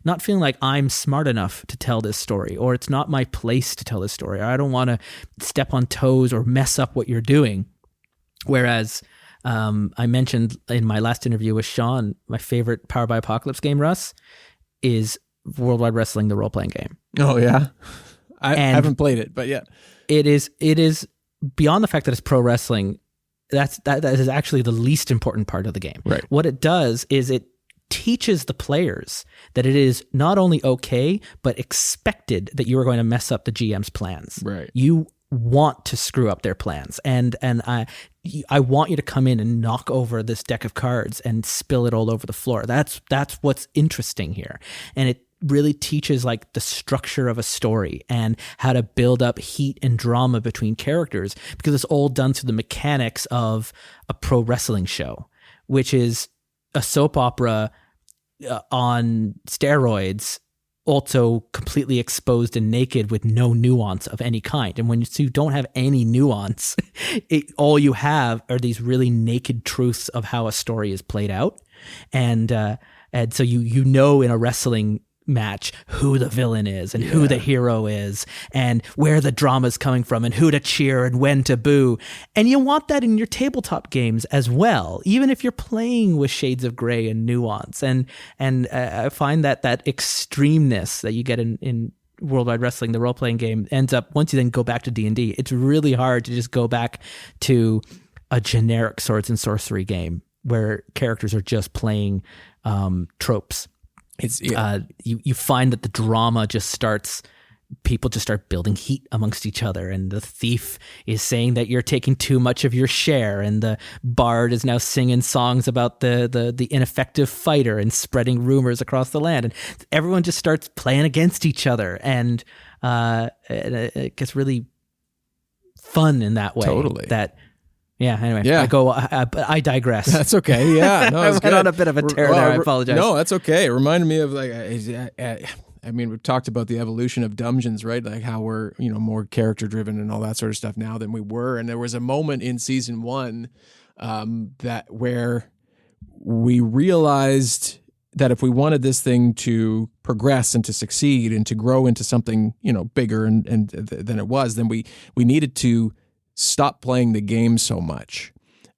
not feeling like I'm smart enough to tell this story, or it's not my place to tell this story, or I don't want to step on toes or mess up what you're doing. Whereas I mentioned in my last interview with Sean, my favorite Powered by Apocalypse game, Russ, is Worldwide Wrestling, the role-playing game. Oh, yeah. I haven't played it, but yeah. It is beyond the fact that it's pro wrestling. That is actually the least important part of the game. Right. What it does is it teaches the players that it is not only okay, but expected that you are going to mess up the GM's plans. Right. You want to screw up their plans. And I want you to come in and knock over this deck of cards and spill it all over the floor. That's what's interesting here. And it really teaches the structure of a story and how to build up heat and drama between characters, because it's all done through the mechanics of a pro wrestling show, which is a soap opera on steroids, also completely exposed and naked with no nuance of any kind. And when you don't have any nuance, all you have are these really naked truths of how a story is played out. And so you in a wrestling match who the villain is and who the hero is and where the drama's coming from and who to cheer and when to boo. And you want that in your tabletop games as well, even if you're playing with shades of gray and nuance. And I find that extremeness that you get in Worldwide Wrestling, the role-playing game, ends up, once you then go back to D&D, it's really hard to just go back to a generic swords and sorcery game where characters are just playing tropes. It's you find that the drama just starts. People just start building heat amongst each other, and the thief is saying that you're taking too much of your share, and the bard is now singing songs about the ineffective fighter and spreading rumors across the land, and everyone just starts playing against each other, and it gets really fun in that way. Totally. Anyway, yeah. I digress. That's okay. Yeah, no, I went on a bit of a tear there. I apologize. No, that's okay. It reminded me of I mean, we've talked about the evolution of Dumbgeons, right? Like how we're, more character driven and all that sort of stuff now than we were. And there was a moment in season 1 where we realized that if we wanted this thing to progress and to succeed and to grow into something, bigger and than it was, then we needed to stop playing the game so much.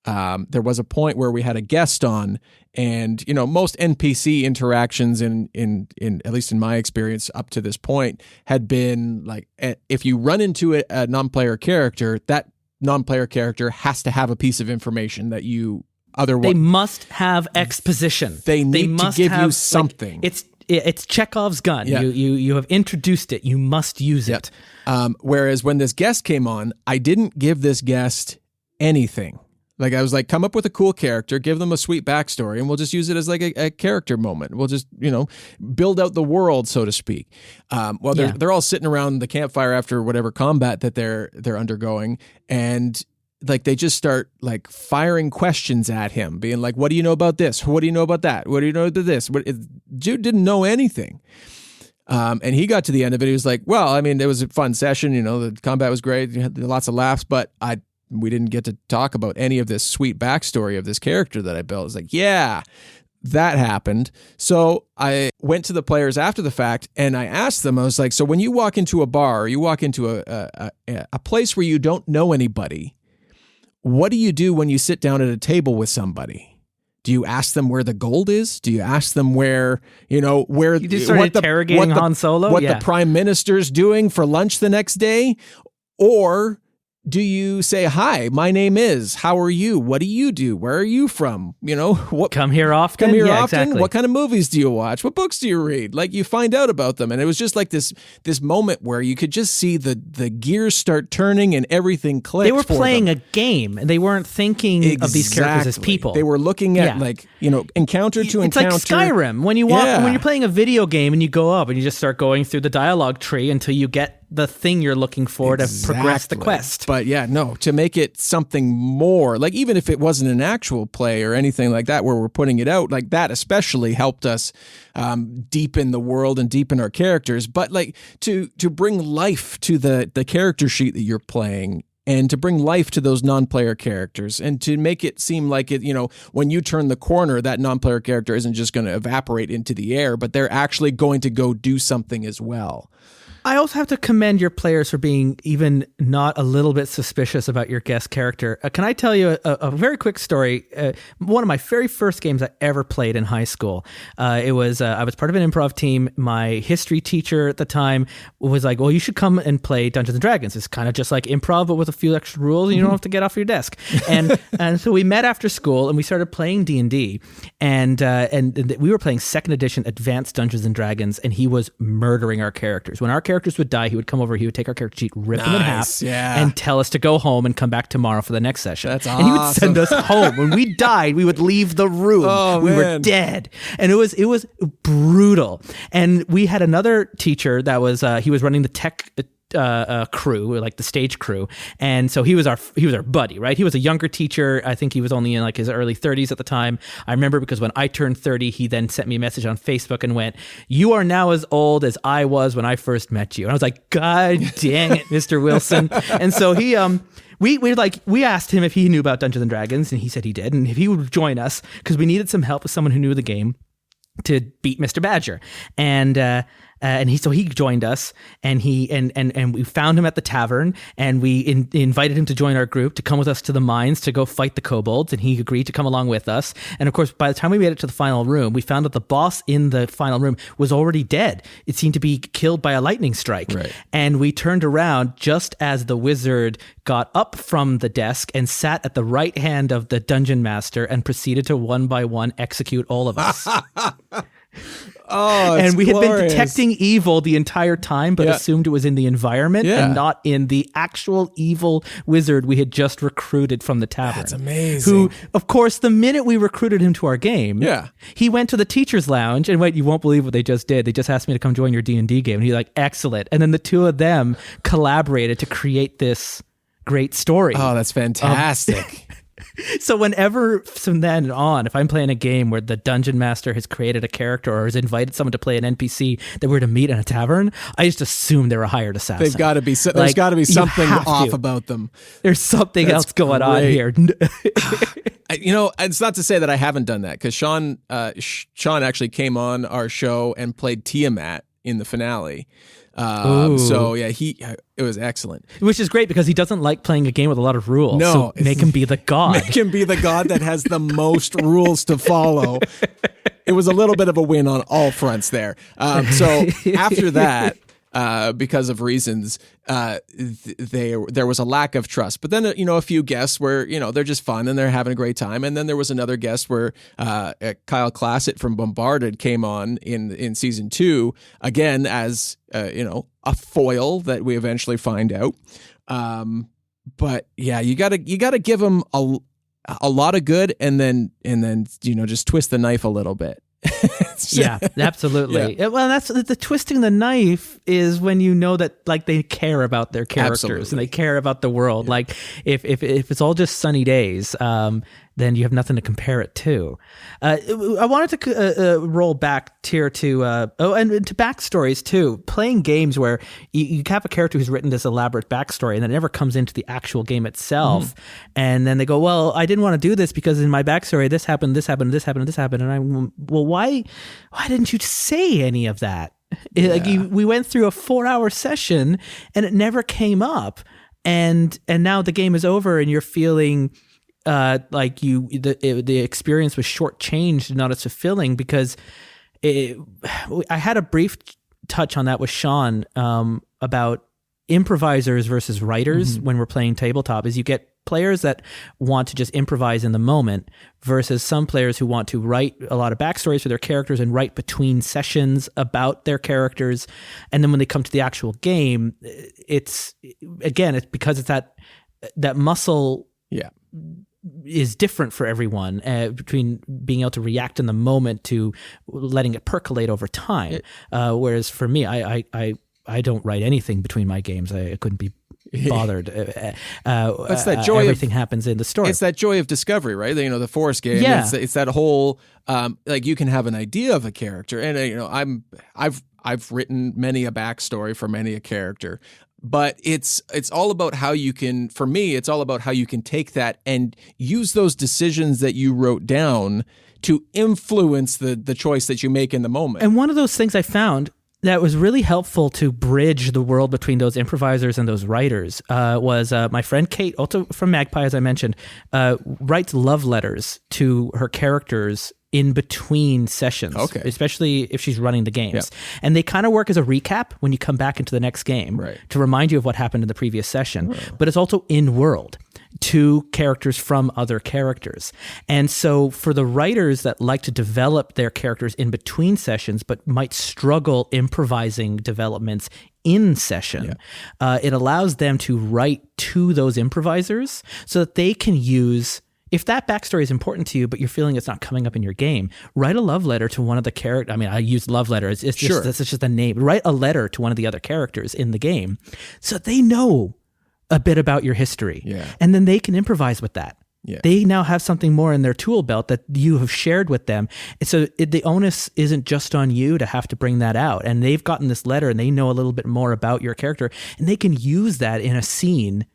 There was a point where we had a guest on, and most NPC interactions in at least in my experience up to this point had been like, if you run into a non-player character, that non-player character has to have a piece of information that you otherwise. They must have exposition. They need to give you something. It's Chekhov's gun. Yeah. You have introduced it. You must use it. Whereas when this guest came on, I didn't give this guest anything. Like I was like, come up with a cool character, give them a sweet backstory, and we'll just use it as like a character moment. We'll just, build out the world, so to speak. They're all sitting around the campfire after whatever combat that they're undergoing, and like they just start like firing questions at him, being like, "What do you know about this? What do you know about that? What do you know about this?" Jude didn't know anything. And he got to the end of it. He was like, well, I mean, it was a fun session. The combat was great. You had lots of laughs, but we didn't get to talk about any of this sweet backstory of this character that I built. It's like, yeah, that happened. So I went to the players after the fact and I asked them, I was like, so when you walk into a bar or you walk into a place where you don't know anybody, what do you do when you sit down at a table with somebody? Do you ask them where the gold is? Do you ask them where you just started interrogating Han Solo? What the prime minister's doing for lunch the next day? Or do you say, hi, my name is, how are you? What do you do? Where are you from? Come here often? Come here often? Exactly. What kind of movies do you watch? What books do you read? Like you find out about them. And it was just like this moment where you could just see the gears start turning and everything clicked. They were playing a game. They weren't thinking of these characters as people. They were looking at encounter to encounter. It's like Skyrim. When you're playing a video game and you go up and you just start going through the dialogue tree until you get the thing you're looking for to progress the quest. But to make it something more, like even if it wasn't an actual play or anything like that where we're putting it out, like that especially helped us deepen the world and deepen our characters. But like to bring life to the character sheet that you're playing, and to bring life to those non-player characters, and to make it seem like it, when you turn the corner, that non-player character isn't just going to evaporate into the air, but they're actually going to go do something as well. I also have to commend your players for being even not a little bit suspicious about your guest character. Can I tell you a very quick story? One of my very first games I ever played in high school. I was part of an improv team. My history teacher at the time was like, well, you should come and play Dungeons and Dragons. It's kind of just like improv, but with a few extra rules, and you don't have to get off your desk. And so we met after school and we started playing D&D. And we were playing 2nd edition Advanced Dungeons and Dragons, and he was murdering our characters. When our characters would die, he would come over, he would take our character sheet, rip them in half, and tell us to go home and come back tomorrow for the next session. That's awesome. And he would send us home. When we died, we would leave the room. We were dead. And it was brutal. And we had another teacher that was he was running the tech crew, like the stage crew, and so he was our buddy, right? He was a younger teacher. I think he was only in like his early 30s at the time. I remember because when I turned 30, he then sent me a message on Facebook and went, "You are now as old as I was when I first met you." And I was like, God dang it, Mr. Wilson. And so he we asked him if he knew about Dungeons and Dragons, and he said he did, and if he would join us because we needed some help with someone who knew the game. to beat Mr. Badger. And he joined us, and we found him at the tavern, and we invited him to join our group, to come with us to the mines to go fight the kobolds, and he agreed to come along with us. And of course, by the time we made it to the final room, we found that the boss in the final room was already dead. It seemed to be killed by a lightning strike. Right. And we turned around just as the wizard got up from the desk and sat at the right hand of the dungeon master and proceeded to one by one execute all of us. Oh, and we glorious. had been detecting evil the entire time, but assumed it was in the environment and not in the actual evil wizard we had just recruited from the tavern. That's amazing. Who, of course, the minute we recruited him to our game, he went to the teacher's lounge and went, "You won't believe what they just did. They just asked me to come join your D&D game." And he's like, "Excellent." And then the two of them collaborated to create this great story. Oh, that's fantastic. So whenever, from then on, if I'm playing a game where the dungeon master has created a character or has invited someone to play an NPC that we're to meet in a tavern, I just assume they're a hired assassin. They've got to be. There's got to be something off about them. There's something else going on here. It's not to say that I haven't done that, because Sean actually came on our show and played Tiamat in the finale. So yeah, it was excellent. Which is great because he doesn't like playing a game with a lot of rules. No, so make him be the god. Make him be the god that has the most rules to follow. It was a little bit of a win on all fronts there. So after that, because of reasons, there was a lack of trust. But then, a few guests where, they're just fun and they're having a great time. And then there was another guest where Kyle Classett from Bombarded came on in season 2, again, as, a foil that we eventually find out. But yeah, you gotta give him a lot of good and then, just twist the knife a little bit. Yeah, absolutely. Yeah. Well, that's the twisting the knife is when you know that like they care about their characters and they care about the world. Yeah. Like if it's all just sunny days, then you have nothing to compare it to. I wanted to roll back here to and to backstories too. Playing games where you have a character who's written this elaborate backstory and it never comes into the actual game itself, and then they go, "Well, I didn't want to do this because in my backstory this happened, this happened, this happened, this happened," and why didn't you say any of that? Yeah. We went through a 4-hour session and it never came up, and now the game is over and you're feeling like the experience was shortchanged and not as fulfilling because I had a brief touch on that with Sean about improvisers versus writers when we're playing tabletop. Is you get players that want to just improvise in the moment versus some players who want to write a lot of backstories for their characters and write between sessions about their characters. And then when they come to the actual game, it's because it's that muscle is different for everyone between being able to react in the moment to letting it percolate over time. Whereas for me, I don't write anything between my games. I couldn't be bothered. That's that joy. Everything happens in the story. It's that joy of discovery, right? The Forest game. Yeah. It's that whole like you can have an idea of a character, and I've written many a backstory for many a character. But it's all about how you can, for me, it's all about how you can take that and use those decisions that you wrote down to influence the choice that you make in the moment. And one of those things I found that was really helpful to bridge the world between those improvisers and those writers was my friend Kate, also from Magpie, as I mentioned, writes love letters to her characters in between sessions, especially if she's running the games. Yep. And they kind of work as a recap when you come back into the next game to remind you of what happened in the previous session. Oh. But it's also in-world to characters from other characters. And so for the writers that like to develop their characters in between sessions but might struggle improvising developments in session, it allows them to write to those improvisers so that they can use... If that backstory is important to you, but you're feeling it's not coming up in your game, write a love letter to one of the characters. I mean, I use love letter. It's just a name. Write a letter to one of the other characters in the game so they know a bit about your history. Yeah. And then they can improvise with that. Yeah. They now have something more in their tool belt that you have shared with them. And so the onus isn't just on you to have to bring that out. And they've gotten this letter and they know a little bit more about your character and they can use that in a scene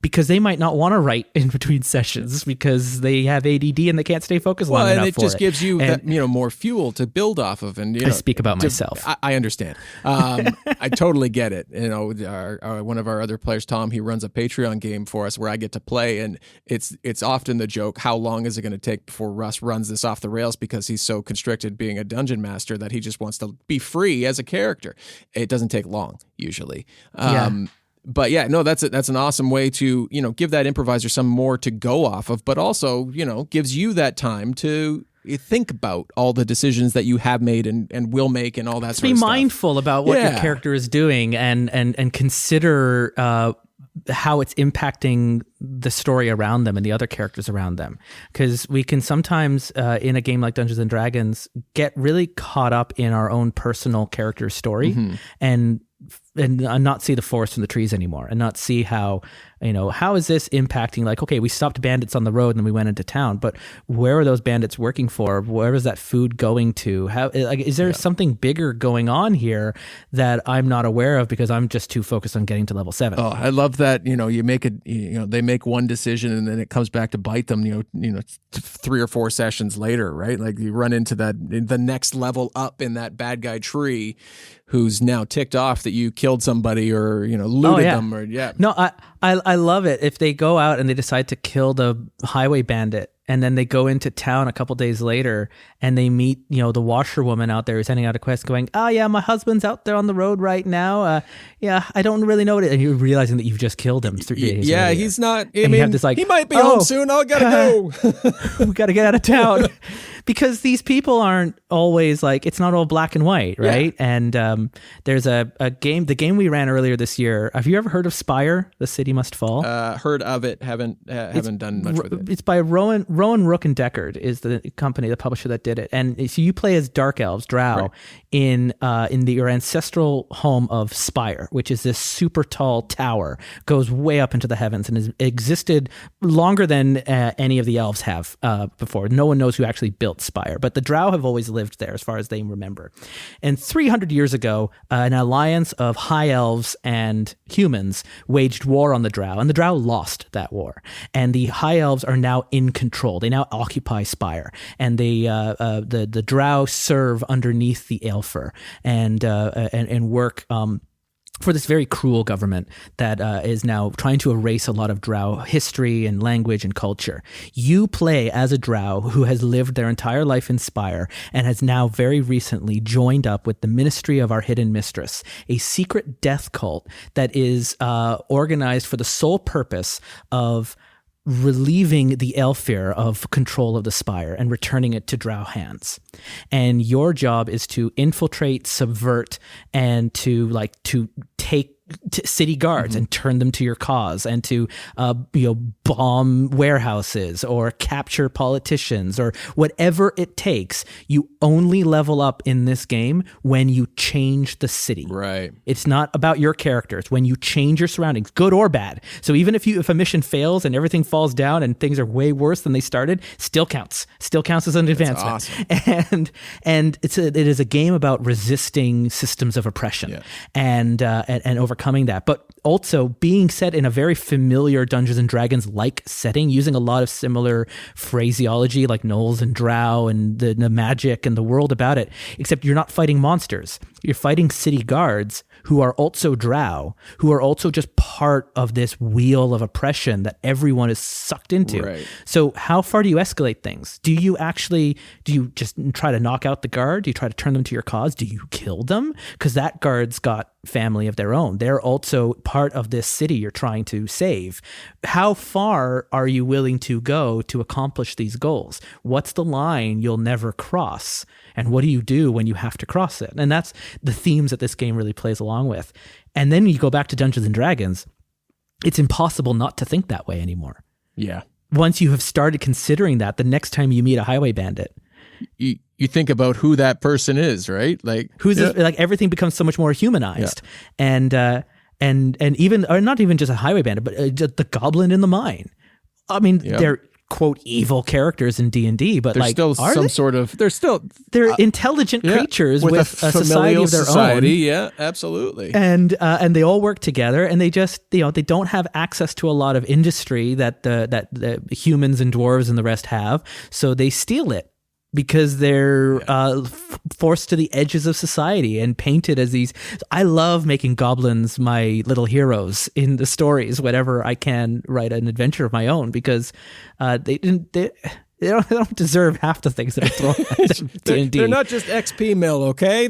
because they might not want to write in between sessions because they have ADD and they can't stay focused long enough for it. And it just gives you that, more fuel to build off of. And I speak about myself. I understand. I totally get it. One of our other players, Tom, he runs a Patreon game for us where I get to play, and it's often the joke, how long is it going to take before Russ runs this off the rails, because he's so constricted being a dungeon master that he just wants to be free as a character. It doesn't take long usually. But yeah, no, that's an awesome way to, give that improviser some more to go off of, but also, gives you that time to think about all the decisions that you have made and will make and all that sort of stuff. Be mindful about what your character is doing and consider how it's impacting the story around them and the other characters around them. Because we can sometimes, in a game like Dungeons and Dragons, get really caught up in our own personal character story and not see the forest from the trees anymore, and not see how is this impacting, like, okay, we stopped bandits on the road and then we went into town, but where are those bandits working for? Where is that food going to? How, is there something bigger going on here that I'm not aware of because I'm just too focused on getting to level 7? Oh, I love that. You make they make one decision and then it comes back to bite them, 3 or 4 sessions later, right? Like you run into the next level up in that bad guy tree who's now ticked off that you killed somebody or, looted them or No, I love it if they go out and they decide to kill the highway bandit, and then they go into town a couple days later and they meet, the washerwoman out there who's sending out a quest going, oh yeah, my husband's out there on the road right now. I don't really know what it is. And you're realizing that you've just killed him 3 days later. He's not, you have this he might be home soon. I gotta go. We gotta get out of town. Because these people aren't always it's not all black and white, right? Yeah. And there's a game, the game we ran earlier this year. Have you ever heard of Spire? The City Must Fall? Heard of it. Haven't done much with it. It's by Rowan, Rook and Deckard is the company, the publisher that did it. And so you play as dark elves, drow, in your ancestral home of Spire, which is this super tall tower, goes way up into the heavens and has existed longer than any of the elves have before. No one knows who actually built Spire, but the drow have always lived there as far as they remember. And 300 years ago, an alliance of high elves and humans waged war on the drow, and the drow lost that war. And the high elves are now in control. They now occupy Spire, and the drow serve underneath the Aelfir and work for this very cruel government that is now trying to erase a lot of drow history and language and culture. You play as a drow who has lived their entire life in Spire and has now very recently joined up with the Ministry of our Hidden Mistress, a secret death cult that is organized for the sole purpose of relieving the Aelfir of control of the Spire and returning it to drow hands. And your job is to infiltrate, subvert, and to take city guards and turn them to your cause, and to bomb warehouses or capture politicians or whatever it takes. You only level up in this game when you change the city. Right. It's not about your characters. When you change your surroundings, good or bad. So even if a mission fails and everything falls down and things are way worse than they started, still counts. Still counts as an advancement. Awesome. And it is a game about resisting systems of oppression and overcoming that, but also being set in a very familiar Dungeons and Dragons like setting, using a lot of similar phraseology like gnolls and drow and the magic and the world about it, except you're not fighting monsters. You're fighting city guards who are also drow, who are also just part of this wheel of oppression that everyone is sucked into. Right. So how far do you escalate things? Do you just try to knock out the guard? Do you try to turn them to your cause? Do you kill them? Because that guard's got family of their own. They're also part of this city you're trying to save. How far are you willing to go to accomplish these goals? What's the line you'll never cross? And what do you do when you have to cross it? And that's the themes that this game really plays along with. And then you go back to Dungeons and Dragons, it's impossible not to think that way anymore. Yeah. Once you have started considering that, the next time you meet a highway bandit, you think about who that person is, right? Like who's this, like everything becomes so much more humanized, and even, or not even just a highway bandit, but the goblin in the mine. I mean, they're quote evil characters in D&D, but There's still some sort of they're intelligent creatures with a society of their own. Yeah, absolutely. And they all work together, and they just they don't have access to a lot of industry that the humans and dwarves and the rest have, so they steal it because they're forced to the edges of society and painted as these. I love making goblins my little heroes in the stories whenever I can write an adventure of my own, because they don't deserve half the things that are thrown at them. They're not just XP mill, okay?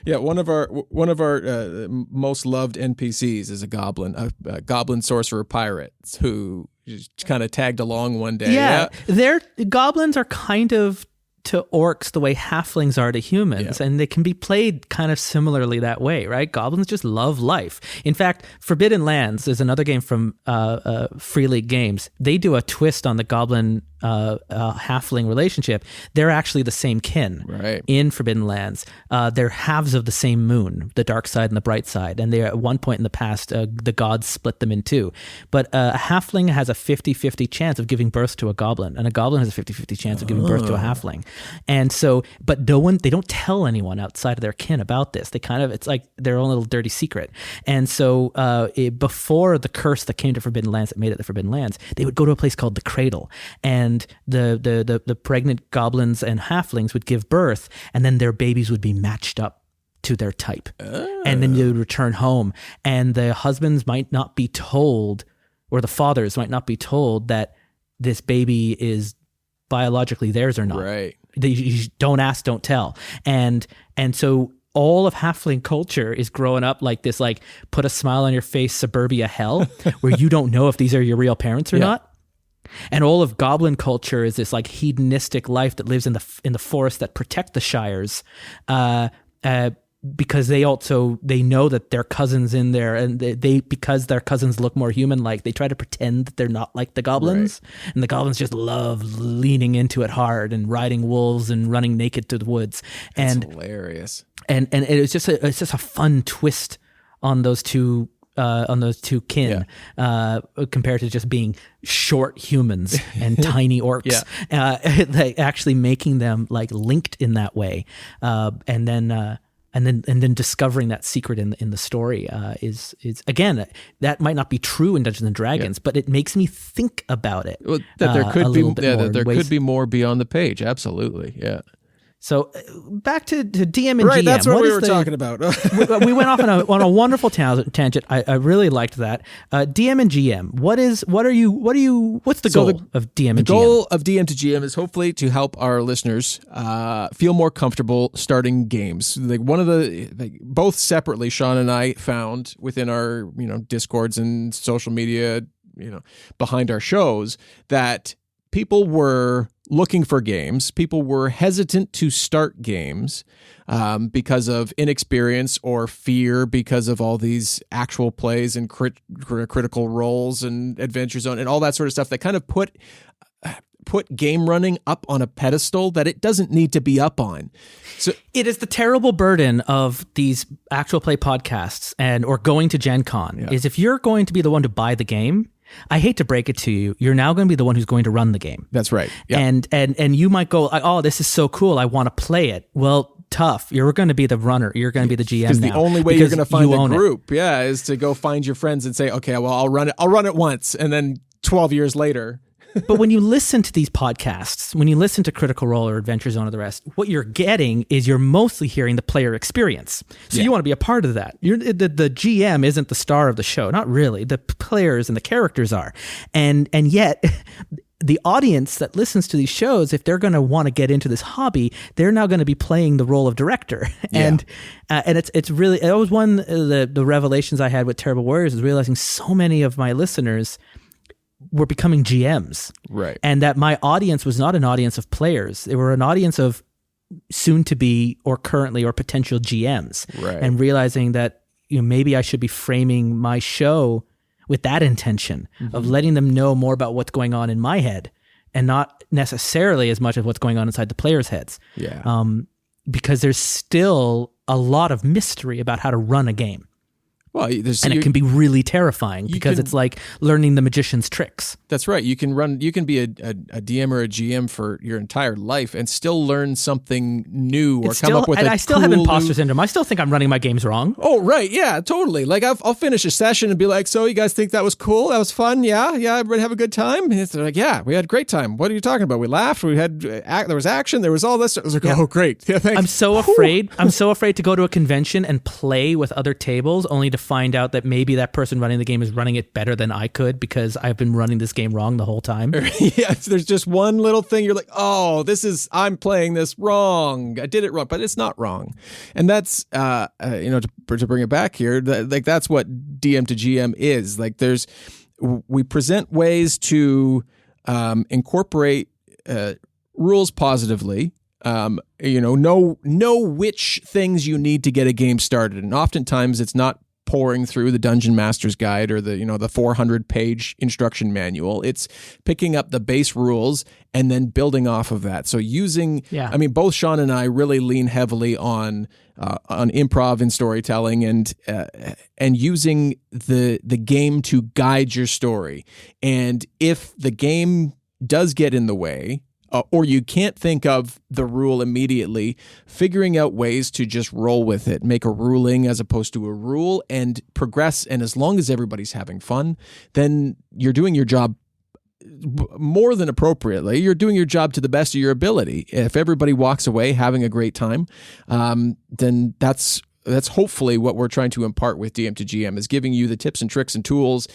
One of our most loved NPCs is a goblin sorcerer pirate who just kind of tagged along one day. Yeah. Their goblins are kind of to orcs the way halflings are to humans, and they can be played kind of similarly that way, right? Goblins just love life. In fact, Forbidden Lands is another game from Free League Games. They do a twist on the goblin halfling relationship. They're actually the same kin, right, in Forbidden Lands. They're halves of the same moon, the dark side and the bright side. And they, at one point in the past, the gods split them in two. But a halfling has a 50-50 chance of giving birth to a goblin, and a goblin has a 50-50 chance of giving birth to a halfling. And so, but they don't tell anyone outside of their kin about this. It's like their own little dirty secret. And so before the curse that came to Forbidden Lands, that made it the Forbidden Lands, they would go to a place called the Cradle, and the pregnant goblins and halflings would give birth, and then their babies would be matched up to their type. And then they would return home, and the husbands might not be told, or the fathers might not be told, that this baby is biologically theirs or not. Right. You don't ask, don't tell. And so all of halfling culture is growing up like this, like put a smile on your face suburbia hell where you don't know if these are your real parents or not. And all of goblin culture is this like hedonistic life that lives in the forest that protect the shires, because they know that their cousins in there, and because their cousins look more human-like, they try to pretend that they're not like the goblins. Right. And the goblins just love leaning into it hard and riding wolves and running naked to the woods. That's hilarious. And it's just a fun twist on those two kin, compared to just being short humans and tiny orcs. Like actually making them like linked in that way, and then discovering that secret in the story is again, that might not be true in Dungeons and Dragons, but it makes me think about it. Well, that there could be more beyond the page. Absolutely, yeah. So back to DM and GM. That's what we were talking about. we went off on a wonderful tangent. I really liked that. DM and GM. What's the goal of DM and GM? The goal of DM to GM is hopefully to help our listeners feel more comfortable starting games. Like both separately, Sean and I found within our Discords and social media, behind our shows, that people were looking for games. People were hesitant to start games because of inexperience or fear because of all these actual plays and critical roles and Adventure Zone and all that sort of stuff that kind of put game running up on a pedestal that it doesn't need to be up on. So it is the terrible burden of these actual play podcasts or going to Gen Con is if you're going to be the one to buy the game, I hate to break it to you, you're now going to be the one who's going to run the game. That's right. Yeah. And you might go, oh, this is so cool, I want to play it. Well, tough. You're going to be the runner. You're going to be the GM now. Because the only way you're going to find a group, is to go find your friends and say, okay, well, I'll run it once, and then 12 years later. But when you listen to these podcasts, when you listen to Critical Role or Adventure Zone or the rest, what you're getting is you're mostly hearing the player experience. So you want to be a part of that. The GM isn't the star of the show. Not really. The players and the characters are. And yet the audience that listens to these shows, if they're going to want to get into this hobby, they're now going to be playing the role of director. And it's really, that was one of the revelations I had with Terrible Warriors, is realizing so many of my listeners were becoming GMs. Right. And that my audience was not an audience of players. They were an audience of soon to be or currently or potential GMs. Right. And realizing that maybe I should be framing my show with that intention of letting them know more about what's going on in my head and not necessarily as much as what's going on inside the players' heads. Yeah. Because there's still a lot of mystery about how to run a game. Well, and it can be really terrifying because it's like learning the magician's tricks. That's right. You can be a DM or a GM for your entire life and still learn something new or come up with and I still have imposter syndrome. I still think I'm running my games wrong. Oh, right. Yeah, totally. Like I'll finish a session and be like, so you guys think that was cool? That was fun? Yeah. Everybody have a good time? And they're like, yeah, we had a great time. What are you talking about? We laughed. We had, there was action. There was all this. I was like, oh, great. Yeah, thanks. I'm so afraid. I'm so afraid to go to a convention and play with other tables only to find out that maybe that person running the game is running it better than I could because I've been running this game wrong the whole time. Yeah, there's just one little thing you're like, oh, I'm playing this wrong. I did it wrong, but it's not wrong. And that's, to bring it back here, that's what DM to GM is. Like we present ways to incorporate rules positively. Know which things you need to get a game started. And oftentimes it's not pouring through the Dungeon Master's Guide or the 400-page instruction manual. It's picking up the base rules and then building off of that. So both Sean and I really lean heavily on improv and storytelling and using the game to guide your story. And if the game does get in the way, or you can't think of the rule immediately, figuring out ways to just roll with it, make a ruling as opposed to a rule, and progress. And as long as everybody's having fun, then you're doing your job more than appropriately. You're doing your job to the best of your ability. If everybody walks away having a great time, then that's hopefully what we're trying to impart with DM to GM, is giving you the tips and tricks and tools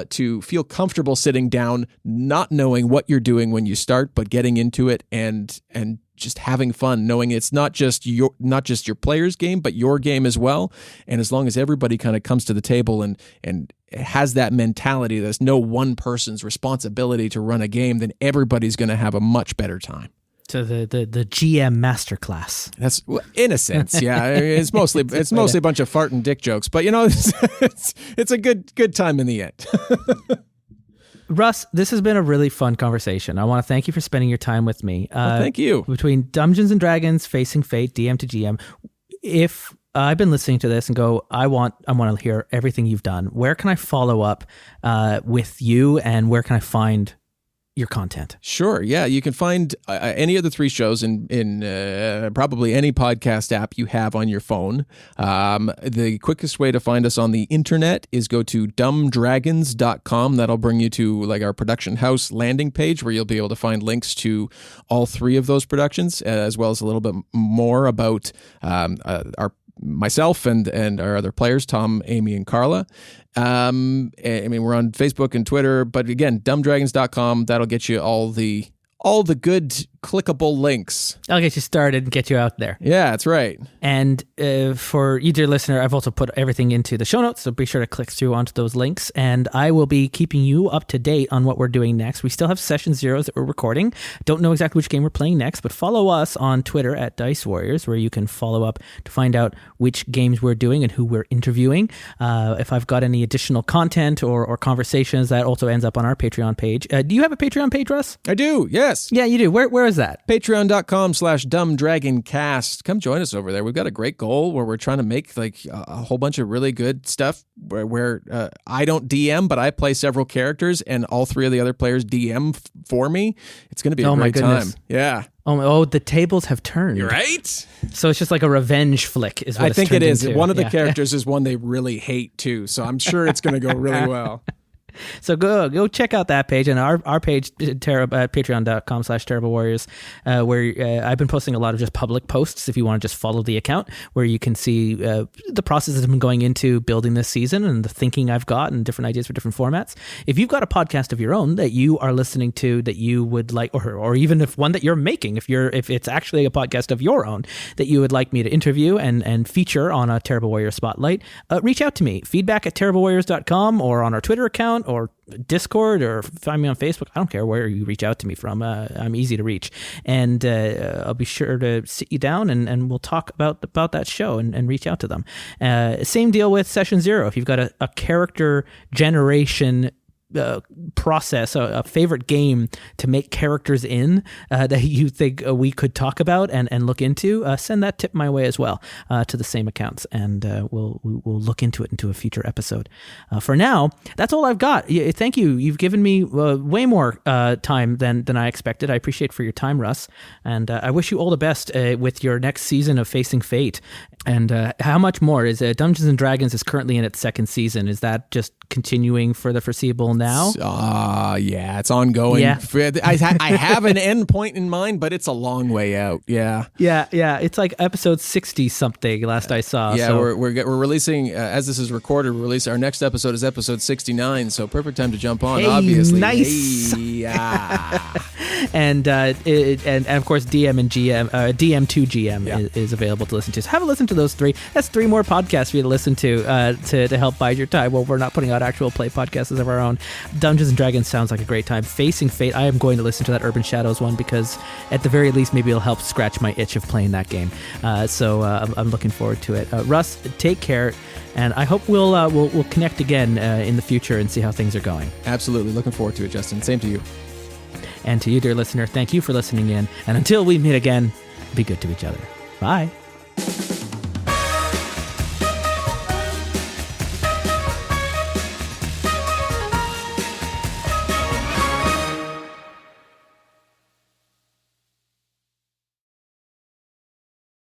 to feel comfortable sitting down, not knowing what you're doing when you start, but getting into it and just having fun, knowing it's not just your player's game, but your game as well. And as long as everybody kind of comes to the table and has that mentality, there's no one person's responsibility to run a game, then everybody's going to have a much better time. To the GM masterclass. That's in a sense, yeah. It's mostly a bunch of fart and dick jokes, but it's a good time in the end. Russ, this has been a really fun conversation. I want to thank you for spending your time with me. Thank you. Between Dumbgeons and Dragons, Facing Fate, DM to GM, if I've been listening to this and go, I want to hear everything you've done, where can I follow up with you, and where can I find your content? Sure. Yeah. You can find any of the three shows in probably any podcast app you have on your phone. The quickest way to find us on the internet is go to dumbdragons.com. That'll bring you to like our production house landing page, where you'll be able to find links to all three of those productions, as well as a little bit more about myself and our other players, Tom, Amy, and Carla. We're on Facebook and Twitter, but again, dumbdragons.com, that'll get you all the good clickable links. I'll get you started and get you out there. Yeah, that's right. And for you, dear listener, I've also put everything into the show notes, so be sure to click through onto those links, and I will be keeping you up to date on what we're doing next. We still have Session Zeros that we're recording. Don't know exactly which game we're playing next, but follow us on Twitter at Dice Warriors, where you can follow up to find out which games we're doing and who we're interviewing. If I've got any additional content or conversations, that also ends up on our Patreon page. Do you have a Patreon page, Russ? I do, yes. Yeah, you do. Where is that? Patreon.com/dumbdragoncast. Come join us over there. We've got a great goal where we're trying to make like a whole bunch of really good stuff where I don't DM, but I play several characters and all three of the other players DM for me. It's going to be a great time. Yeah. Oh, the tables have turned. You're right. So it's just like a revenge flick is what I think it is. Into. One of the characters is one they really hate too. So I'm sure it's going to go really well. So go check out that page and our page at patreon.com/Terrible Warriors, where I've been posting a lot of just public posts if you want to just follow the account, where you can see the process that I've been going into building this season and the thinking I've got and different ideas for different formats. If you've got a podcast of your own that you are listening to that you would like, or even if one that you're making, if it's actually a podcast of your own that you would like me to interview and feature on a Terrible Warrior Spotlight, reach out to me. feedback@terriblewarriors.com or on our Twitter account or Discord, or find me on Facebook. I don't care where you reach out to me from. I'm easy to reach, and I'll be sure to sit you down and we'll talk about that show and reach out to them. Same deal with Session Zero. If you've got a character generation process, a favorite game to make characters in that you think we could talk about and look into, send that tip my way as well to the same accounts, and we'll look into it into a future episode. For now, that's all I've got. Thank you. You've given me way more time than I expected. I appreciate for your time, Russ, and I wish you all the best with your next season of Facing Fate. And how much more is Dungeons and Dragons is currently in its second season? Is that just continuing for the foreseeable now? Yeah, it's ongoing. Yeah. I have an end point in mind, but it's a long way out. Yeah. It's like episode 60 something last I saw. Yeah, so. we're releasing, as this is recorded, our next episode is episode 69, so perfect time to jump on, obviously. Nice. Hey, yeah. and of course DM and GM, DM2GM is available to listen to. So have a listen to those 3. That's 3 more podcasts for you to listen to help bide your time. Well, we're not putting out actual play podcasts of our own. Dungeons and Dragons sounds like a great time. Facing Fate, I am going to listen to that Urban Shadows one because at the very least maybe it'll help scratch my itch of playing that game. So I'm looking forward to it. Russ, take care, and I hope we'll connect again in the future and see how things are going. Absolutely, looking forward to it, Justin. Same to you. And to you, dear listener, thank you for listening in. And until we meet again, be good to each other. Bye.